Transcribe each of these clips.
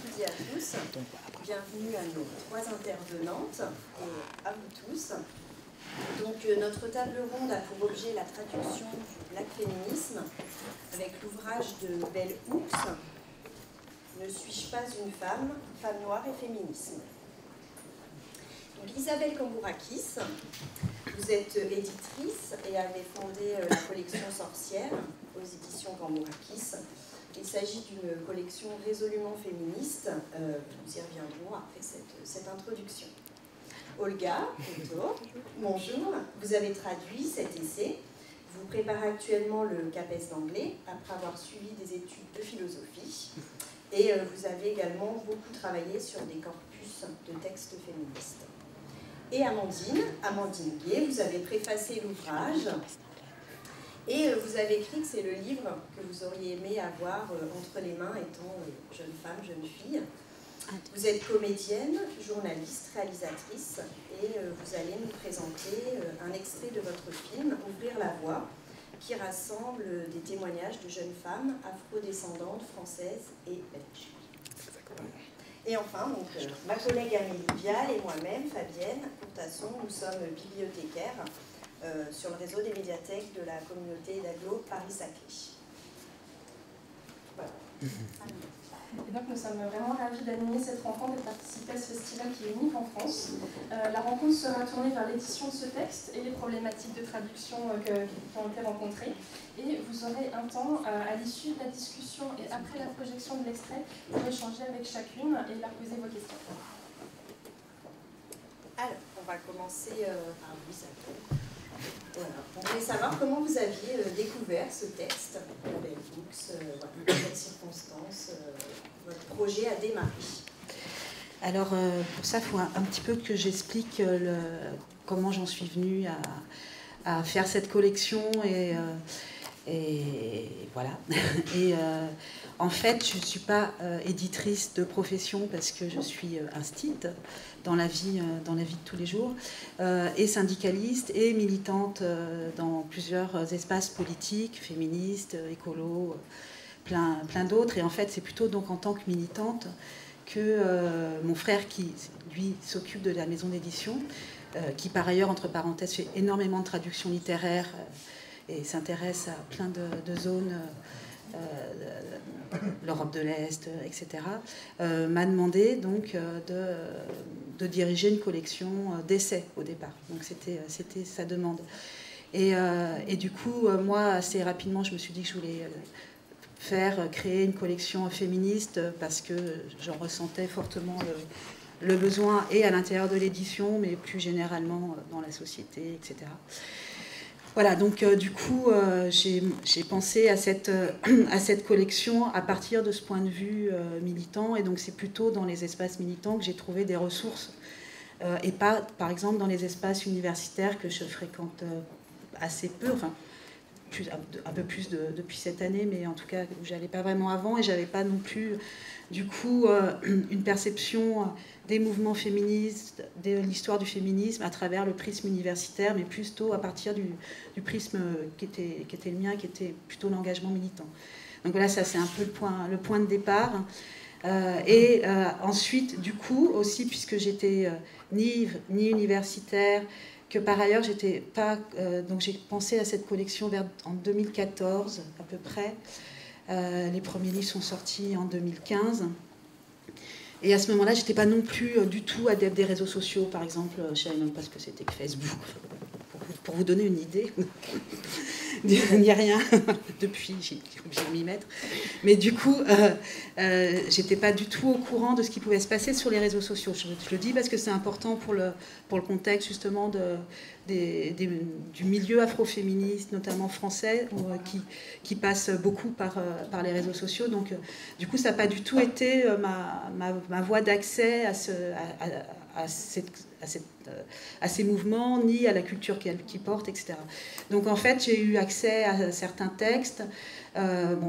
toutes et à tous. Bienvenue à nos 3 intervenantes et à vous tous. Donc, notre table ronde a pour objet la traduction du Black féminisme avec l'ouvrage de Bell Hooks, Ne suis-je pas une femme, femme noire et féminisme. Donc, Isabelle Cambourakis, vous êtes éditrice et avez fondé la collection Sorcière aux éditions Cambourakis. Il s'agit d'une collection résolument féministe. Nous y reviendrons après cette introduction. Olga, bonjour. Vous avez traduit cet essai. Vous préparez actuellement le CAPES d'anglais après avoir suivi des études de philosophie. Et vous avez également beaucoup travaillé sur des corpus de textes féministes. Et Amandine Gay, vous avez préfacé l'ouvrage. Et vous avez écrit que c'est le livre que vous auriez aimé avoir entre les mains étant jeune femme, jeune fille. Vous êtes comédienne, journaliste, réalisatrice et vous allez nous présenter un extrait de votre film « Ouvrir la voie » qui rassemble des témoignages de jeunes femmes afrodescendantes françaises et belges. Et enfin, donc, ma collègue Amélie Vial et moi-même, Fabienne Courtasson, nous sommes bibliothécaires sur le réseau des médiathèques de la communauté d'agglo Paris-Saclay. Voilà. Et donc nous sommes vraiment ravis d'animer cette rencontre et de participer à ce festival qui est unique en France. La rencontre sera tournée vers l'édition de ce texte et les problématiques de traduction qui ont été rencontrées. Et vous aurez un temps à l'issue de la discussion et après la projection de l'extrait pour échanger avec chacune et leur poser vos questions. Alors, on va commencer par vous. Voilà. On voulait savoir comment vous aviez découvert ce texte de Bell Hooks, dans quelles circonstances votre projet a démarré. Alors, pour ça, il faut un petit peu que j'explique comment j'en suis venue à faire cette collection et voilà. Et en fait, je ne suis pas éditrice de profession parce que je suis instite dans la vie de tous les jours, et syndicaliste et militante dans plusieurs espaces politiques, féministes, écolos, plein d'autres. Et en fait, c'est plutôt donc en tant que militante que mon frère, qui lui s'occupe de la maison d'édition, qui par ailleurs, entre parenthèses, fait énormément de traductions littéraires et s'intéresse à plein de zones, l'Europe de l'Est, etc., m'a demandé donc de diriger une collection d'essais au départ. Donc c'était sa demande. Et du coup, moi, assez rapidement, je me suis dit que je voulais créer une collection féministe parce que j'en ressentais fortement le besoin, et à l'intérieur de l'édition, mais plus généralement dans la société, etc. Voilà, donc du coup, j'ai pensé à cette collection à partir de ce point de vue militant, et donc c'est plutôt dans les espaces militants que j'ai trouvé des ressources, et pas, par exemple, dans les espaces universitaires que je fréquente assez peu, enfin, un peu plus depuis cette année, mais en tout cas, où j'allais pas vraiment avant, et j'avais pas non plus, du coup, une perception des mouvements féministes, de l'histoire du féminisme à travers le prisme universitaire, mais plutôt à partir du prisme qui était le mien, qui était plutôt l'engagement militant. Donc voilà, ça c'est un peu le point de départ. Ensuite, du coup, aussi, puisque j'étais ni universitaire, que par ailleurs, j'étais pas. Donc j'ai pensé à cette collection en 2014 à peu près. Les premiers livres sont sortis en 2015. Et à ce moment-là, j'étais pas non plus du tout adepte des réseaux sociaux, par exemple. Je ne savais même pas ce que c'était que Facebook. Pour vous donner une idée, il n'y a rien. Depuis, j'ai dû m'y mettre. Mais du coup, j'étais pas du tout au courant de ce qui pouvait se passer sur les réseaux sociaux. Je le dis parce que c'est important pour le contexte, justement, du milieu afroféministe, notamment français, qui passe beaucoup par les réseaux sociaux. Donc, du coup, ça n'a pas du tout été ma voie d'accès à ces mouvements, ni à la culture qu'ils portent, etc. Donc en fait, j'ai eu accès à certains textes.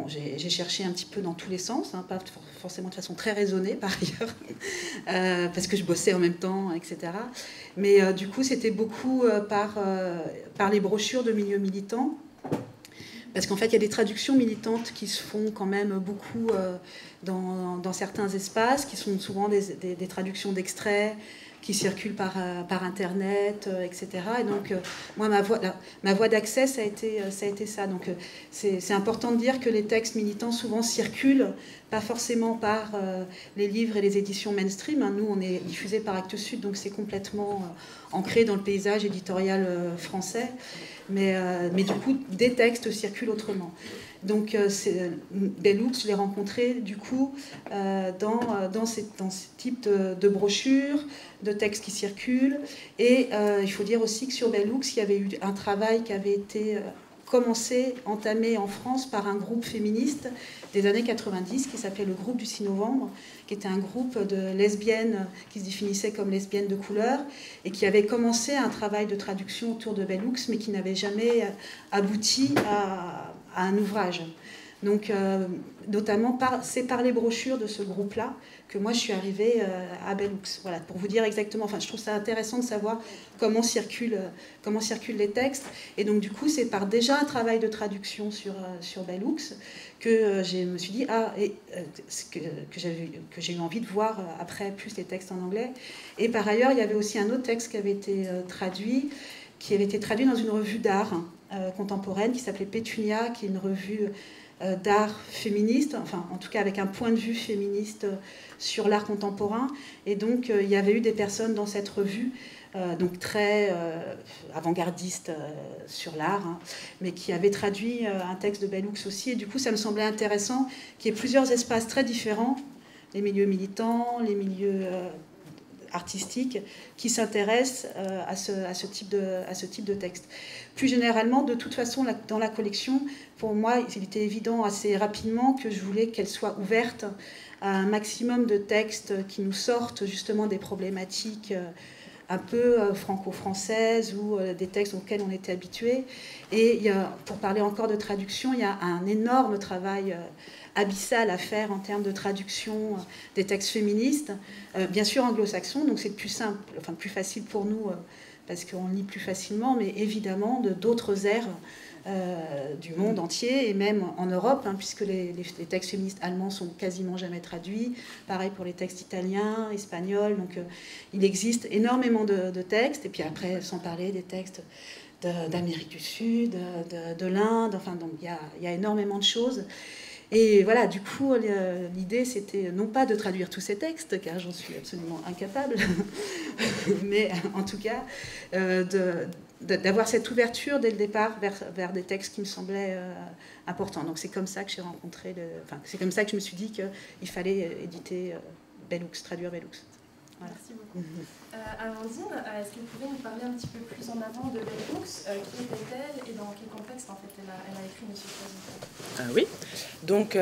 J'ai cherché un petit peu dans tous les sens, pas forcément de façon très raisonnée par ailleurs, parce que je bossais en même temps, etc. Mais du coup, c'était beaucoup par les brochures de milieux militants, Parce qu'en fait, il y a des traductions militantes qui se font quand même beaucoup dans certains espaces, qui sont souvent des traductions d'extraits, qui circulent par Internet, etc. Et donc, moi, ma voie d'accès, ça a été ça. Donc, c'est important de dire que les textes militants, souvent, circulent, pas forcément par les livres et les éditions mainstream. Nous, on est diffusé par Actes Sud, donc c'est complètement ancré dans le paysage éditorial français. Mais du coup, des textes circulent autrement. Donc, Bellux, je l'ai rencontré, du coup, dans ce type de brochures, de textes qui circulent. Et il faut dire aussi que sur Bellux, il y avait eu un travail qui avait été commencé, entamé en France par un groupe féministe des années 90 qui s'appelait le groupe du 6 novembre, qui était un groupe de lesbiennes qui se définissaient comme lesbiennes de couleur et qui avait commencé un travail de traduction autour de Bellux, mais qui n'avait jamais abouti à un ouvrage. Donc, notamment, c'est par les brochures de ce groupe-là que moi, je suis arrivée à Bellux. Voilà, pour vous dire exactement, enfin, je trouve ça intéressant de savoir comment circulent les textes. Et donc, du coup, c'est par déjà un travail de traduction sur Bellux que je me suis dit, que j'ai eu envie de voir après plus les textes en anglais. Et par ailleurs, il y avait aussi un autre texte qui avait été traduit dans une revue d'art contemporaine qui s'appelait Pétunia, qui est une revue d'art féministe, enfin en tout cas avec un point de vue féministe sur l'art contemporain. Et donc il y avait eu des personnes dans cette revue, donc très avant-gardistes sur l'art, mais qui avaient traduit un texte de Bellux aussi. Et du coup ça me semblait intéressant qu'il y ait plusieurs espaces très différents, les milieux militants, les milieux artistiques, qui s'intéressent à ce type de texte. Plus généralement, de toute façon, dans la collection, pour moi, il était évident assez rapidement que je voulais qu'elle soit ouverte à un maximum de textes qui nous sortent justement des problématiques un peu franco-françaises ou des textes auxquels on était habitués. Et pour parler encore de traduction, il y a un énorme travail abyssal à faire en termes de traduction des textes féministes, bien sûr anglo-saxons, donc c'est plus simple, enfin plus facile pour nous parce qu'on lit plus facilement, mais évidemment d'autres aires du monde entier et même en Europe, puisque les textes féministes allemands sont quasiment jamais traduits. Pareil pour les textes italiens, espagnols. Donc il existe énormément de textes. Et puis après, sans parler des textes d'Amérique du Sud, de l'Inde. Enfin, donc il y a énormément de choses. Et voilà, du coup, l'idée, c'était non pas de traduire tous ces textes, car j'en suis absolument incapable, mais en tout cas, d'avoir cette ouverture dès le départ vers des textes qui me semblaient importants. Donc c'est comme ça que j'ai rencontré, c'est comme ça que je me suis dit qu'il fallait éditer Bellux, traduire Bellux. Voilà. Merci beaucoup. Amandine, est-ce que vous pouvez nous parler un petit peu plus en avant de Bellux? Qui était-elle et dans quel contexte en fait elle a écrit Monsieur Choisy? Oui, donc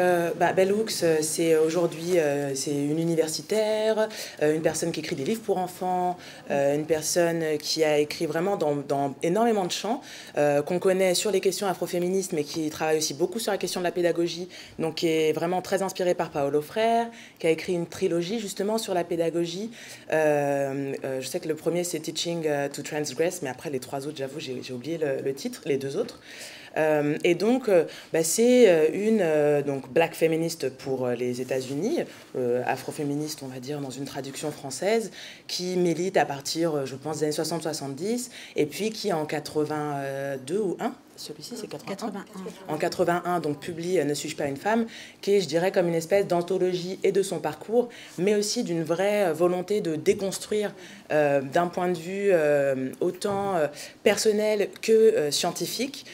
Bellux, c'est aujourd'hui c'est une universitaire, une personne qui écrit des livres pour enfants, une personne qui a écrit vraiment dans énormément de champs, qu'on connaît sur les questions afroféministes, mais qui travaille aussi beaucoup sur la question de la pédagogie, donc qui est vraiment très inspirée par Paulo Freire, qui a écrit une trilogie justement sur la pédagogie. Je sais que le premier c'est Teaching to Transgress, mais après les trois autres, j'avoue, j'ai oublié le titre, les deux autres. Et donc, c'est une donc black féministe pour les États-Unis, afroféministe, on va dire, dans une traduction française, qui milite à partir, je pense, des années 60-70, et puis qui en 82 ou 1, celui-ci c'est 81. En 81, donc publie Ne suis-je pas une femme, qui est, je dirais, comme une espèce d'anthologie et de son parcours, mais aussi d'une vraie volonté de déconstruire d'un point de vue autant personnel que scientifique,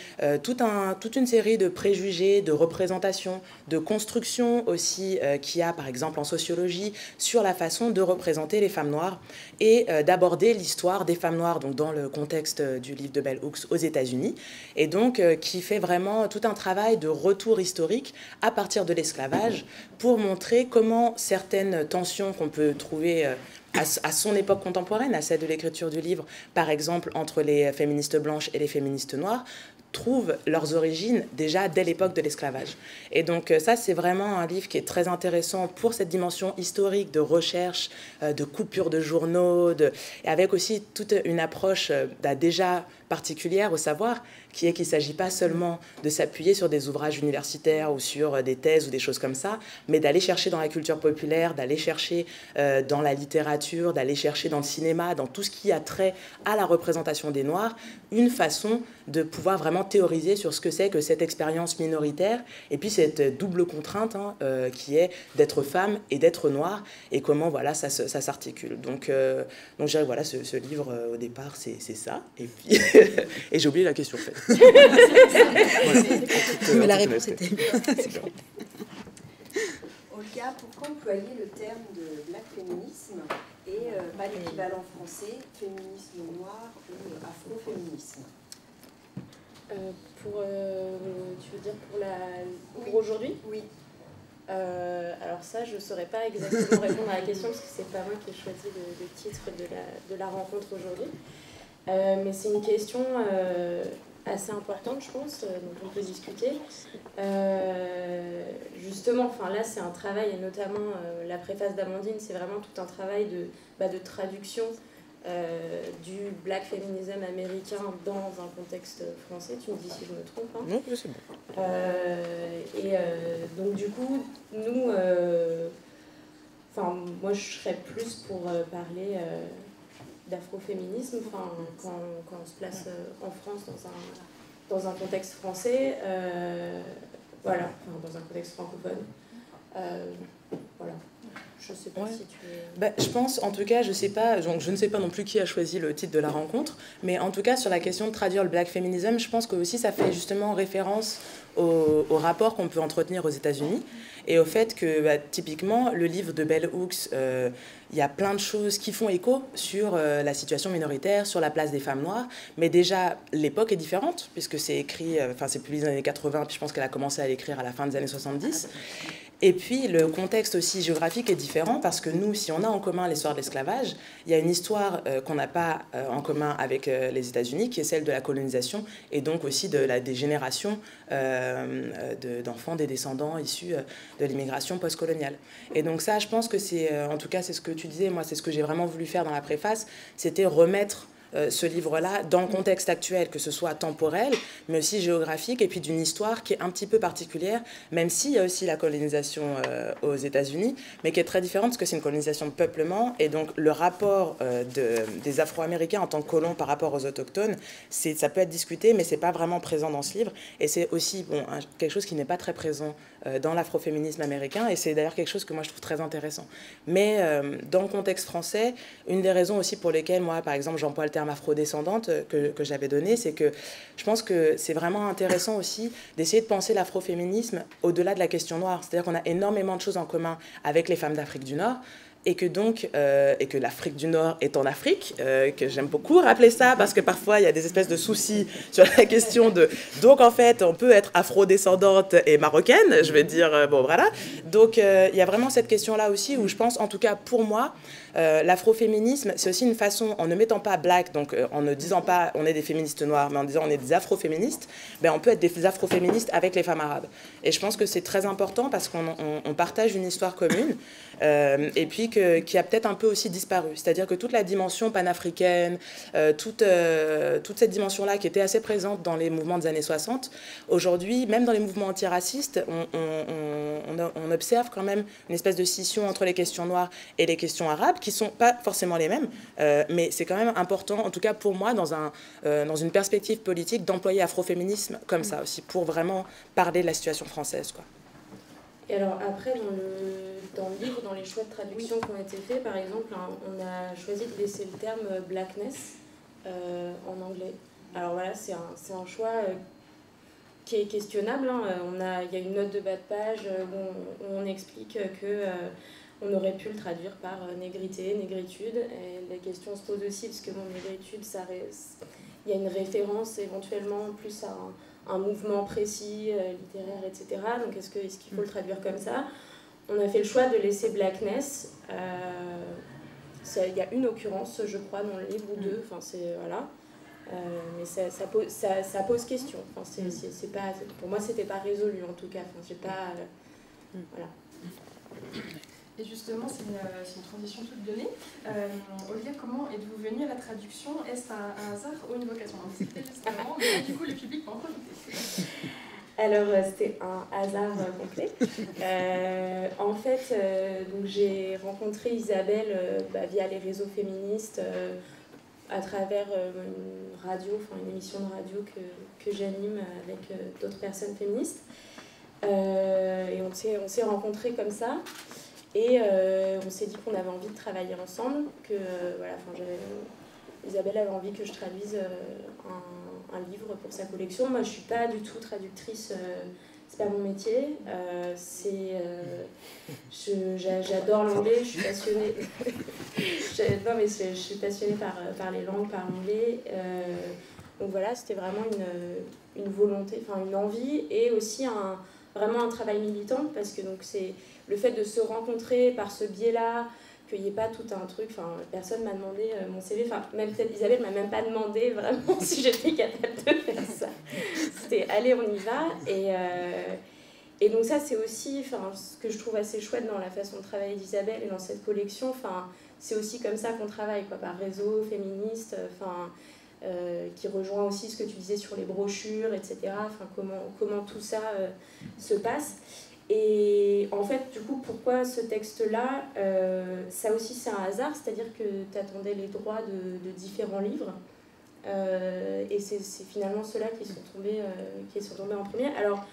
toute une série de préjugés, de représentations, de constructions aussi qu'il y a, par exemple, en sociologie, sur la façon de représenter les femmes noires et d'aborder l'histoire des femmes noires, donc dans le contexte du livre de Bell Hooks aux États-Unis, et donc qui fait vraiment tout un travail de retour historique à partir de l'esclavage pour montrer comment certaines tensions qu'on peut trouver à son époque contemporaine, à celle de l'écriture du livre, par exemple entre les féministes blanches et les féministes noires, trouvent leurs origines déjà dès l'époque de l'esclavage. Et donc ça, c'est vraiment un livre qui est très intéressant pour cette dimension historique de recherche, de coupure de journaux, et avec aussi toute une approche déjà particulière au savoir, qui est qu'il ne s'agit pas seulement de s'appuyer sur des ouvrages universitaires ou sur des thèses ou des choses comme ça, mais d'aller chercher dans la culture populaire, d'aller chercher dans la littérature, d'aller chercher dans le cinéma, dans tout ce qui a trait à la représentation des Noirs, une façon de pouvoir vraiment théoriser sur ce que c'est que cette expérience minoritaire, et puis cette double contrainte qui est d'être femme et d'être noire, et comment voilà, ça s'articule. Donc je dirais, voilà, ce livre, au départ, c'est ça. Et puis, et j'ai oublié la question, en fait. Mais la réponse était... Olga, pourquoi employer le terme de black féminisme et pas l'équivalent français, féminisme noir ou afroféminisme? Tu veux dire pour aujourd'hui? Oui. Alors ça, je ne saurais pas exactement répondre à la question parce que c'est pas moi qui ai choisi le titre de la rencontre aujourd'hui. Mais c'est une question assez importante, je pense, dont on peut discuter. Justement, enfin là, c'est un travail, et notamment la préface d'Amandine, c'est vraiment tout un travail de traduction du black féminisme américain dans un contexte français. Tu me dis si je me trompe. Hein. Non, c'est bon. Donc du coup, nous, moi je serais plus pour parler d'afroféminisme quand on se place en France dans un contexte français, voilà, dans un contexte francophone. Voilà. Je ne sais pas si tu veux... Je pense, en tout cas, je ne sais pas non plus qui a choisi le titre de la rencontre, mais en tout cas, sur la question de traduire le black féminisme, je pense que aussi ça fait justement référence au rapport qu'on peut entretenir aux États-Unis et au fait que, typiquement, le livre de Bell Hooks, il y a plein de choses qui font écho sur la situation minoritaire, sur la place des femmes noires, mais déjà, l'époque est différente, puisque c'est écrit, c'est publié dans les années 80, puis je pense qu'elle a commencé à l'écrire à la fin des années 70. Et puis, le contexte aussi géographique est différent parce que nous, si on a en commun l'histoire de l'esclavage, il y a une histoire qu'on n'a pas en commun avec les États-Unis, qui est celle de la colonisation et donc aussi des générations d'enfants, des descendants issus de l'immigration postcoloniale. Et donc ça, je pense que en tout cas, c'est ce que tu disais, moi, c'est ce que j'ai vraiment voulu faire dans la préface, c'était remettre ce livre-là dans le contexte actuel, que ce soit temporel, mais aussi géographique, et puis d'une histoire qui est un petit peu particulière, même s'il y a aussi la colonisation aux États-Unis, mais qui est très différente, parce que c'est une colonisation de peuplement, et donc le rapport des Afro-Américains en tant que colons par rapport aux autochtones, ça peut être discuté, mais c'est pas vraiment présent dans ce livre, et c'est aussi quelque chose qui n'est pas très présent dans l'afroféminisme américain, et c'est d'ailleurs quelque chose que moi je trouve très intéressant. Mais dans le contexte français, une des raisons aussi pour lesquelles moi, par exemple, j'emploie le terme afrodescendante que j'avais donné, c'est que je pense que c'est vraiment intéressant aussi d'essayer de penser l'afroféminisme au-delà de la question noire. C'est-à-dire qu'on a énormément de choses en commun avec les femmes d'Afrique du Nord, et que l'Afrique du Nord est en Afrique, que j'aime beaucoup rappeler ça, parce que parfois il y a des espèces de soucis sur la question de... Donc en fait, on peut être afrodescendante et marocaine, je vais dire, bon voilà. Donc il y a vraiment cette question-là aussi, où je pense, en tout cas pour moi, l'afroféminisme, c'est aussi une façon, en ne mettant pas black, donc en ne disant pas on est des féministes noires, mais en disant on est des afroféministes, on peut être des afroféministes avec les femmes arabes. Et je pense que c'est très important parce qu'on partage une histoire commune, et puis qui a peut-être un peu aussi disparu. C'est-à-dire que toute la dimension panafricaine, toute cette dimension-là qui était assez présente dans les mouvements des années 60, aujourd'hui, même dans les mouvements antiracistes, on observe quand même une espèce de scission entre les questions noires et les questions arabes, qui ne sont pas forcément les mêmes, mais c'est quand même important, en tout cas pour moi, dans une perspective politique, d'employer afroféminisme comme ça aussi, pour vraiment parler de la situation française, quoi. Et alors après, dans le livre, dans les choix de traduction qui ont été faits, par exemple, on a choisi de laisser le terme « blackness » en anglais. Alors voilà, c'est un choix qui est questionnable. Hein. Il y a une note de bas de page où on explique qu'on aurait pu le traduire par négrité, négritude. Et la question se pose aussi, parce que négritude, il y a une référence éventuellement plus à un mouvement précis, littéraire, etc. Donc est-ce qu'il faut le traduire comme ça? On a fait le choix de laisser blackness. Il y a une occurrence, je crois, dans le livre, ou deux. Enfin, voilà. Mais ça pose question. Enfin, c'est pas, pour moi, c'était pas résolu, en tout cas. Enfin, j'ai pas... voilà. Et justement, c'est une transition toute donnée. Olivia, comment êtes-vous venue à la traduction? Est-ce un hasard ou une vocation? C'était justement, mais du coup, le public va en profiter. Alors, c'était un hasard complet. En fait, donc j'ai rencontré Isabelle via les réseaux féministes, à travers une radio, enfin une émission de radio que j'anime avec d'autres personnes féministes. Et on s'est rencontrés comme ça. Et on s'est dit qu'on avait envie de travailler ensemble, que Isabelle avait envie que je traduise un livre pour sa collection. Moi, je ne suis pas du tout traductrice, c'est pas mon métier. J'adore l'anglais, je suis passionnée. Je suis passionnée par les langues, par l'anglais. Donc voilà, c'était vraiment une volonté, enfin une envie, et aussi vraiment un travail militant, parce que donc c'est le fait de se rencontrer par ce biais-là, qu'il n'y ait pas tout un truc, enfin personne m'a demandé mon CV, enfin même peut-être Isabelle m'a même pas demandé vraiment si j'étais capable de faire ça. C'était allez, on y va, et donc ça c'est aussi ce que je trouve assez chouette dans la façon de travailler d'Isabelle et dans cette collection, c'est aussi comme ça qu'on travaille, quoi, par réseau féministe, qui rejoint aussi ce que tu disais sur les brochures, etc. Comment tout ça se passe. Et en fait, du coup, pourquoi ce texte-là, ça aussi c'est un hasard, c'est-à-dire que tu attendais les droits de différents livres, et c'est finalement ceux-là qui sont tombés en premier. Alors,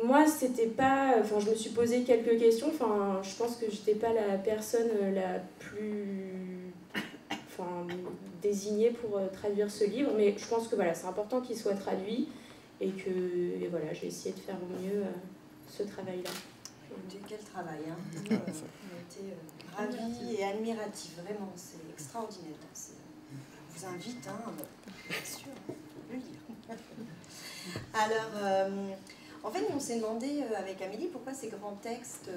moi, c'était pas... Enfin, je me suis posé quelques questions, je pense que j'étais pas la personne la plus... désignée pour traduire ce livre, mais je pense que voilà, c'est important qu'il soit traduit, et voilà, j'ai essayé de faire au mieux ce travail-là. Quel travail, hein. On a été ravis et admiratifs, vraiment, c'est extraordinaire. Je vous invite, bien sûr, à le lire. Alors, en fait, on s'est demandé avec Amélie pourquoi ces grands textes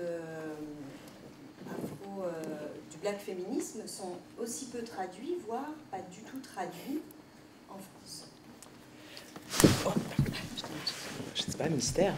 du black féminisme sont aussi peu traduits, voire pas du tout traduits en France. Oh, je sais pas, mystère.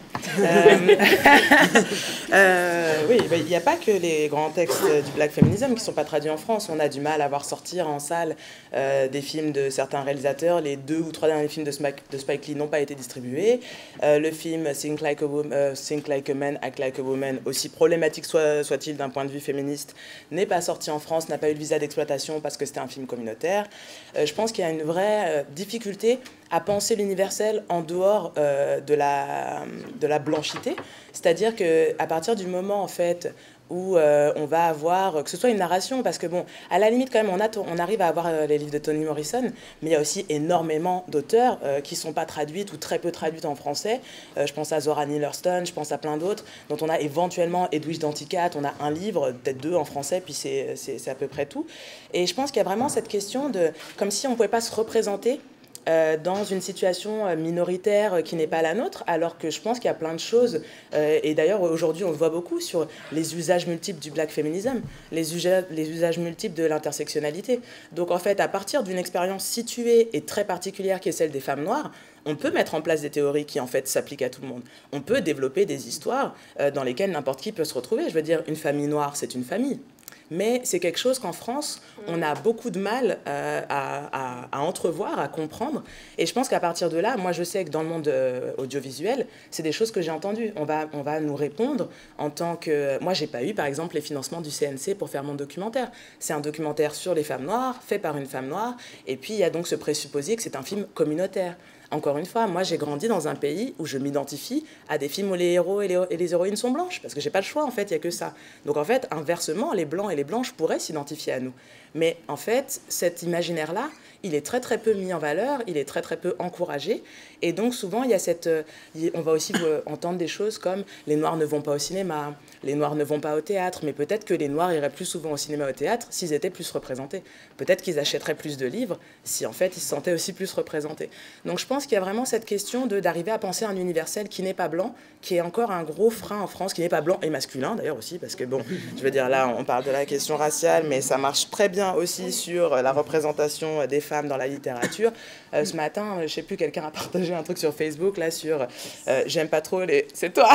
Oui, il n'y a pas que les grands textes du black feminism qui ne sont pas traduits en France. On a du mal à voir sortir en salle des films de certains réalisateurs. Les 2 ou 3 derniers films de Spike Lee n'ont pas été distribués. Le film Think Like a Man, Act Like a Woman, aussi problématique soit-il d'un point de vue féministe, n'est pas sorti en France, n'a pas eu de visa d'exploitation parce que c'était un film communautaire. Je pense qu'il y a une vraie difficulté à penser l'universel en dehors de la blanchité. C'est-à-dire qu'à partir du moment, en fait, où on va avoir, que ce soit une narration, parce que bon, à la limite quand même, on arrive à avoir les livres de Toni Morrison, mais il y a aussi énormément d'auteurs qui ne sont pas traduites ou très peu traduites en français. Je pense à Zora Neale Hurston, je pense à plein d'autres, dont on a éventuellement Edwidge Danticat, on a un livre, peut-être 2 en français, puis c'est à peu près tout. Et je pense qu'il y a vraiment cette question de, comme si on ne pouvait pas se représenter dans une situation minoritaire qui n'est pas la nôtre, alors que je pense qu'il y a plein de choses, et d'ailleurs aujourd'hui on le voit beaucoup sur les usages multiples du black feminism, les usages multiples de l'intersectionnalité. Donc en fait, à partir d'une expérience située et très particulière qui est celle des femmes noires, on peut mettre en place des théories qui en fait s'appliquent à tout le monde. On peut développer des histoires dans lesquelles n'importe qui peut se retrouver. Je veux dire, une famille noire, c'est une famille. Mais c'est quelque chose qu'en France, on a beaucoup de mal à entrevoir, à comprendre. Et je pense qu'à partir de là, moi je sais que dans le monde audiovisuel, c'est des choses que j'ai entendues. On va nous répondre en tant que... Moi, j'ai pas eu, par exemple, les financements du CNC pour faire mon documentaire. C'est un documentaire sur les femmes noires, fait par une femme noire. Et puis, il y a donc ce présupposé que c'est un film communautaire. Encore une fois, moi j'ai grandi dans un pays où je m'identifie à des films où les héros et les héroïnes sont blanches, parce que j'ai pas le choix en fait, il n'y a que ça. Donc en fait, inversement, les blancs et les blanches pourraient s'identifier à nous. Mais en fait, cet imaginaire-là, il est très très peu mis en valeur, il est très très peu encouragé. Et donc souvent, il y a on va aussi entendre des choses comme les Noirs ne vont pas au cinéma, les Noirs ne vont pas au théâtre, mais peut-être que les Noirs iraient plus souvent au cinéma, au théâtre, s'ils étaient plus représentés. Peut-être qu'ils achèteraient plus de livres si en fait ils se sentaient aussi plus représentés. Donc je pense qu'il y a vraiment cette question d'arriver à penser un universel qui n'est pas blanc, qui est encore un gros frein en France, qui n'est pas blanc et masculin d'ailleurs aussi, parce que bon, je veux dire là, on parle de la question raciale, mais ça marche très bien aussi sur la représentation des femmes dans la littérature. Ce matin, je sais plus, quelqu'un a partagé un truc sur Facebook là sur j'aime pas trop les... C'est toi.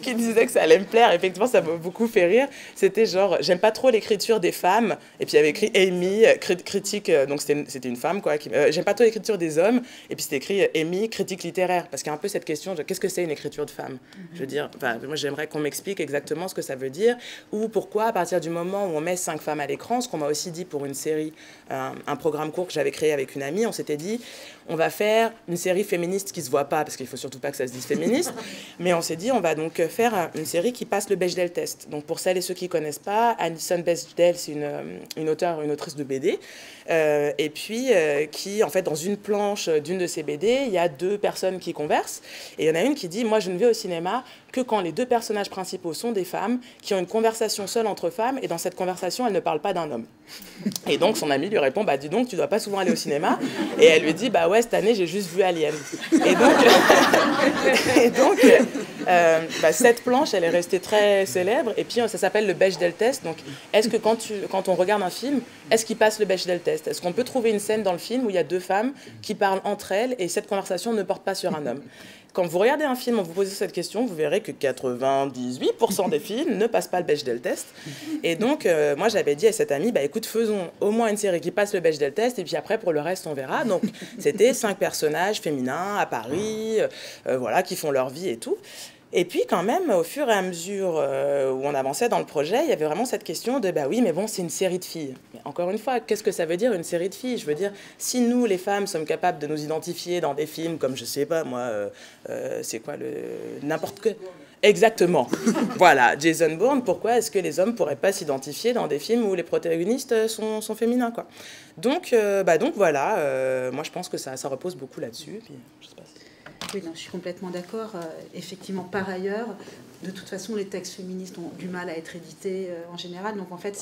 qui disait que ça allait me plaire. Effectivement, ça m'a beaucoup fait rire. C'était genre, j'aime pas trop l'écriture des femmes. Et puis il y avait écrit Amy, critique, donc c'était une femme, quoi. J'aime pas trop l'écriture des hommes. Et puis c'était écrit Amy, critique littéraire. Parce qu'il y a un peu cette question de qu'est-ce que c'est une écriture de femme? Je veux dire, moi j'aimerais qu'on m'explique exactement ce que ça veut dire. Ou pourquoi, à partir du moment où on met 5 femmes à l'écran, ce qu'on m'a aussi dit pour une série, un programme court que j'avais créé avec une amie, on s'était dit, on va faire une série féministe qui se voit pas, parce qu'il faut surtout pas que ça se dise féministe, mais on s'est dit, on va donc faire une série qui passe le Bechdel test. Donc pour celles et ceux qui connaissent pas, Alison Bechdel, c'est une autrice de BD, et puis qui, en fait, dans une planche d'une de ses BD, il y a 2 personnes qui conversent, et il y en a une qui dit, moi je ne vais au cinéma que quand les 2 personnages principaux sont des femmes, qui ont une conversation seule entre femmes, et dans cette conversation, elles ne parlent pas d'un homme. Et donc son ami lui répond, bah dis donc, tu dois pas souvent aller au cinéma. Et elle lui dit, bah ouais, cette année j'ai juste vu Alien. Et donc cette planche, elle est restée très célèbre. Et puis ça s'appelle le Bechdel test. Donc est-ce que quand on regarde un film, est-ce qu'il passe le Bechdel test? Est-ce qu'on peut trouver une scène dans le film où il y a 2 femmes qui parlent entre elles et cette conversation ne porte pas sur un homme? Quand vous regardez un film, en vous posez cette question, vous verrez que 98% des films ne passent pas le Bechdel test. Et donc, moi, j'avais dit à cette amie, bah, écoute, faisons au moins une série qui passe le Bechdel test, et puis après, pour le reste, on verra. Donc, c'était 5 personnages féminins à Paris, voilà, qui font leur vie et tout. Et puis quand même, au fur et à mesure où on avançait dans le projet, il y avait vraiment cette question de, bah oui, mais bon, c'est une série de filles. Mais encore une fois, qu'est-ce que ça veut dire une série de filles? Je veux dire, si nous, les femmes, sommes capables de nous identifier dans des films comme, je sais pas, moi, c'est quoi n'importe que... Exactement. Voilà, Jason Bourne, pourquoi est-ce que les hommes ne pourraient pas s'identifier dans des films où les protagonistes sont féminins, quoi. Donc voilà, moi je pense que ça repose beaucoup là-dessus. Puis, je sais pas si... Oui, non, je suis complètement d'accord. Effectivement, par ailleurs, de toute façon, les textes féministes ont du mal à être édités en général. Donc, en fait,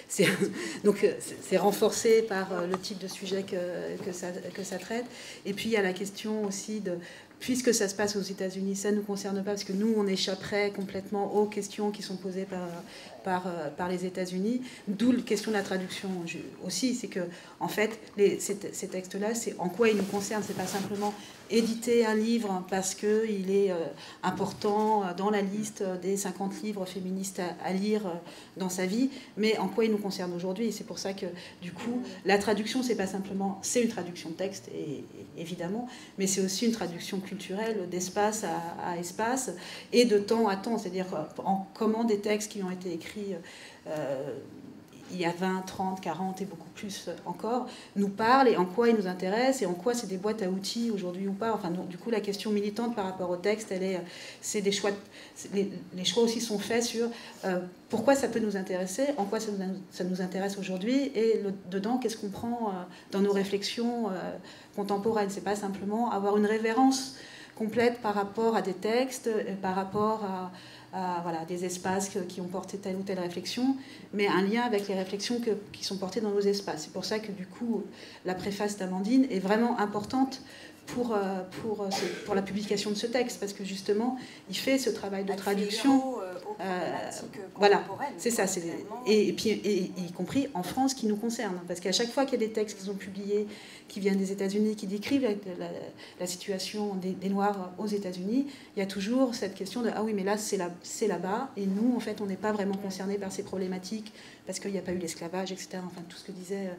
c'est renforcé par le type de sujet que ça traite. Et puis, il y a la question aussi de... Puisque ça se passe aux États-Unis, ça ne nous concerne pas, parce que nous, on échapperait complètement aux questions qui sont posées par les États-Unis. D'où la question de la traduction aussi. C'est que, en fait, ces textes-là, c'est en quoi ils nous concernent. C'est pas simplement éditer un livre parce qu'il est important dans la liste des 50 livres féministes à lire dans sa vie, mais en quoi il nous concerne aujourd'hui. Et c'est pour ça que, du coup, la traduction, c'est pas simplement... C'est une traduction de texte, évidemment, mais c'est aussi une traduction culturelle d'espace à espace et de temps à temps. C'est-à-dire comment des textes qui ont été écrits il y a 20, 30, 40 et beaucoup plus encore, nous parlent et en quoi ils nous intéressent et en quoi c'est des boîtes à outils aujourd'hui ou pas. Enfin, du coup, la question militante par rapport au texte, c'est des choix. Les choix aussi sont faits sur pourquoi ça peut nous intéresser, en quoi ça nous intéresse aujourd'hui et dedans, qu'est-ce qu'on prend dans nos réflexions contemporaines. C'est pas simplement avoir une révérence complète par rapport à des textes, par rapport à voilà, des espaces qui ont porté telle ou telle réflexion, mais un lien avec les réflexions qui sont portées dans nos espaces. C'est pour ça que du coup, la préface d'Amandine est vraiment importante pour la publication de ce texte, parce que justement, il fait ce travail de traduction. Voilà, c'est ça. Et puis, y compris en France, qui nous concerne. Parce qu'à chaque fois qu'il y a des textes qui sont publiés, qui viennent des États-Unis, qui décrivent la situation des Noirs aux États-Unis, il y a toujours cette question de « Ah oui, mais là, c'est là-bas. Et nous, en fait, on n'est pas vraiment concernés par ces problématiques, parce qu'il n'y a pas eu l'esclavage, etc. » Enfin, tout ce que disait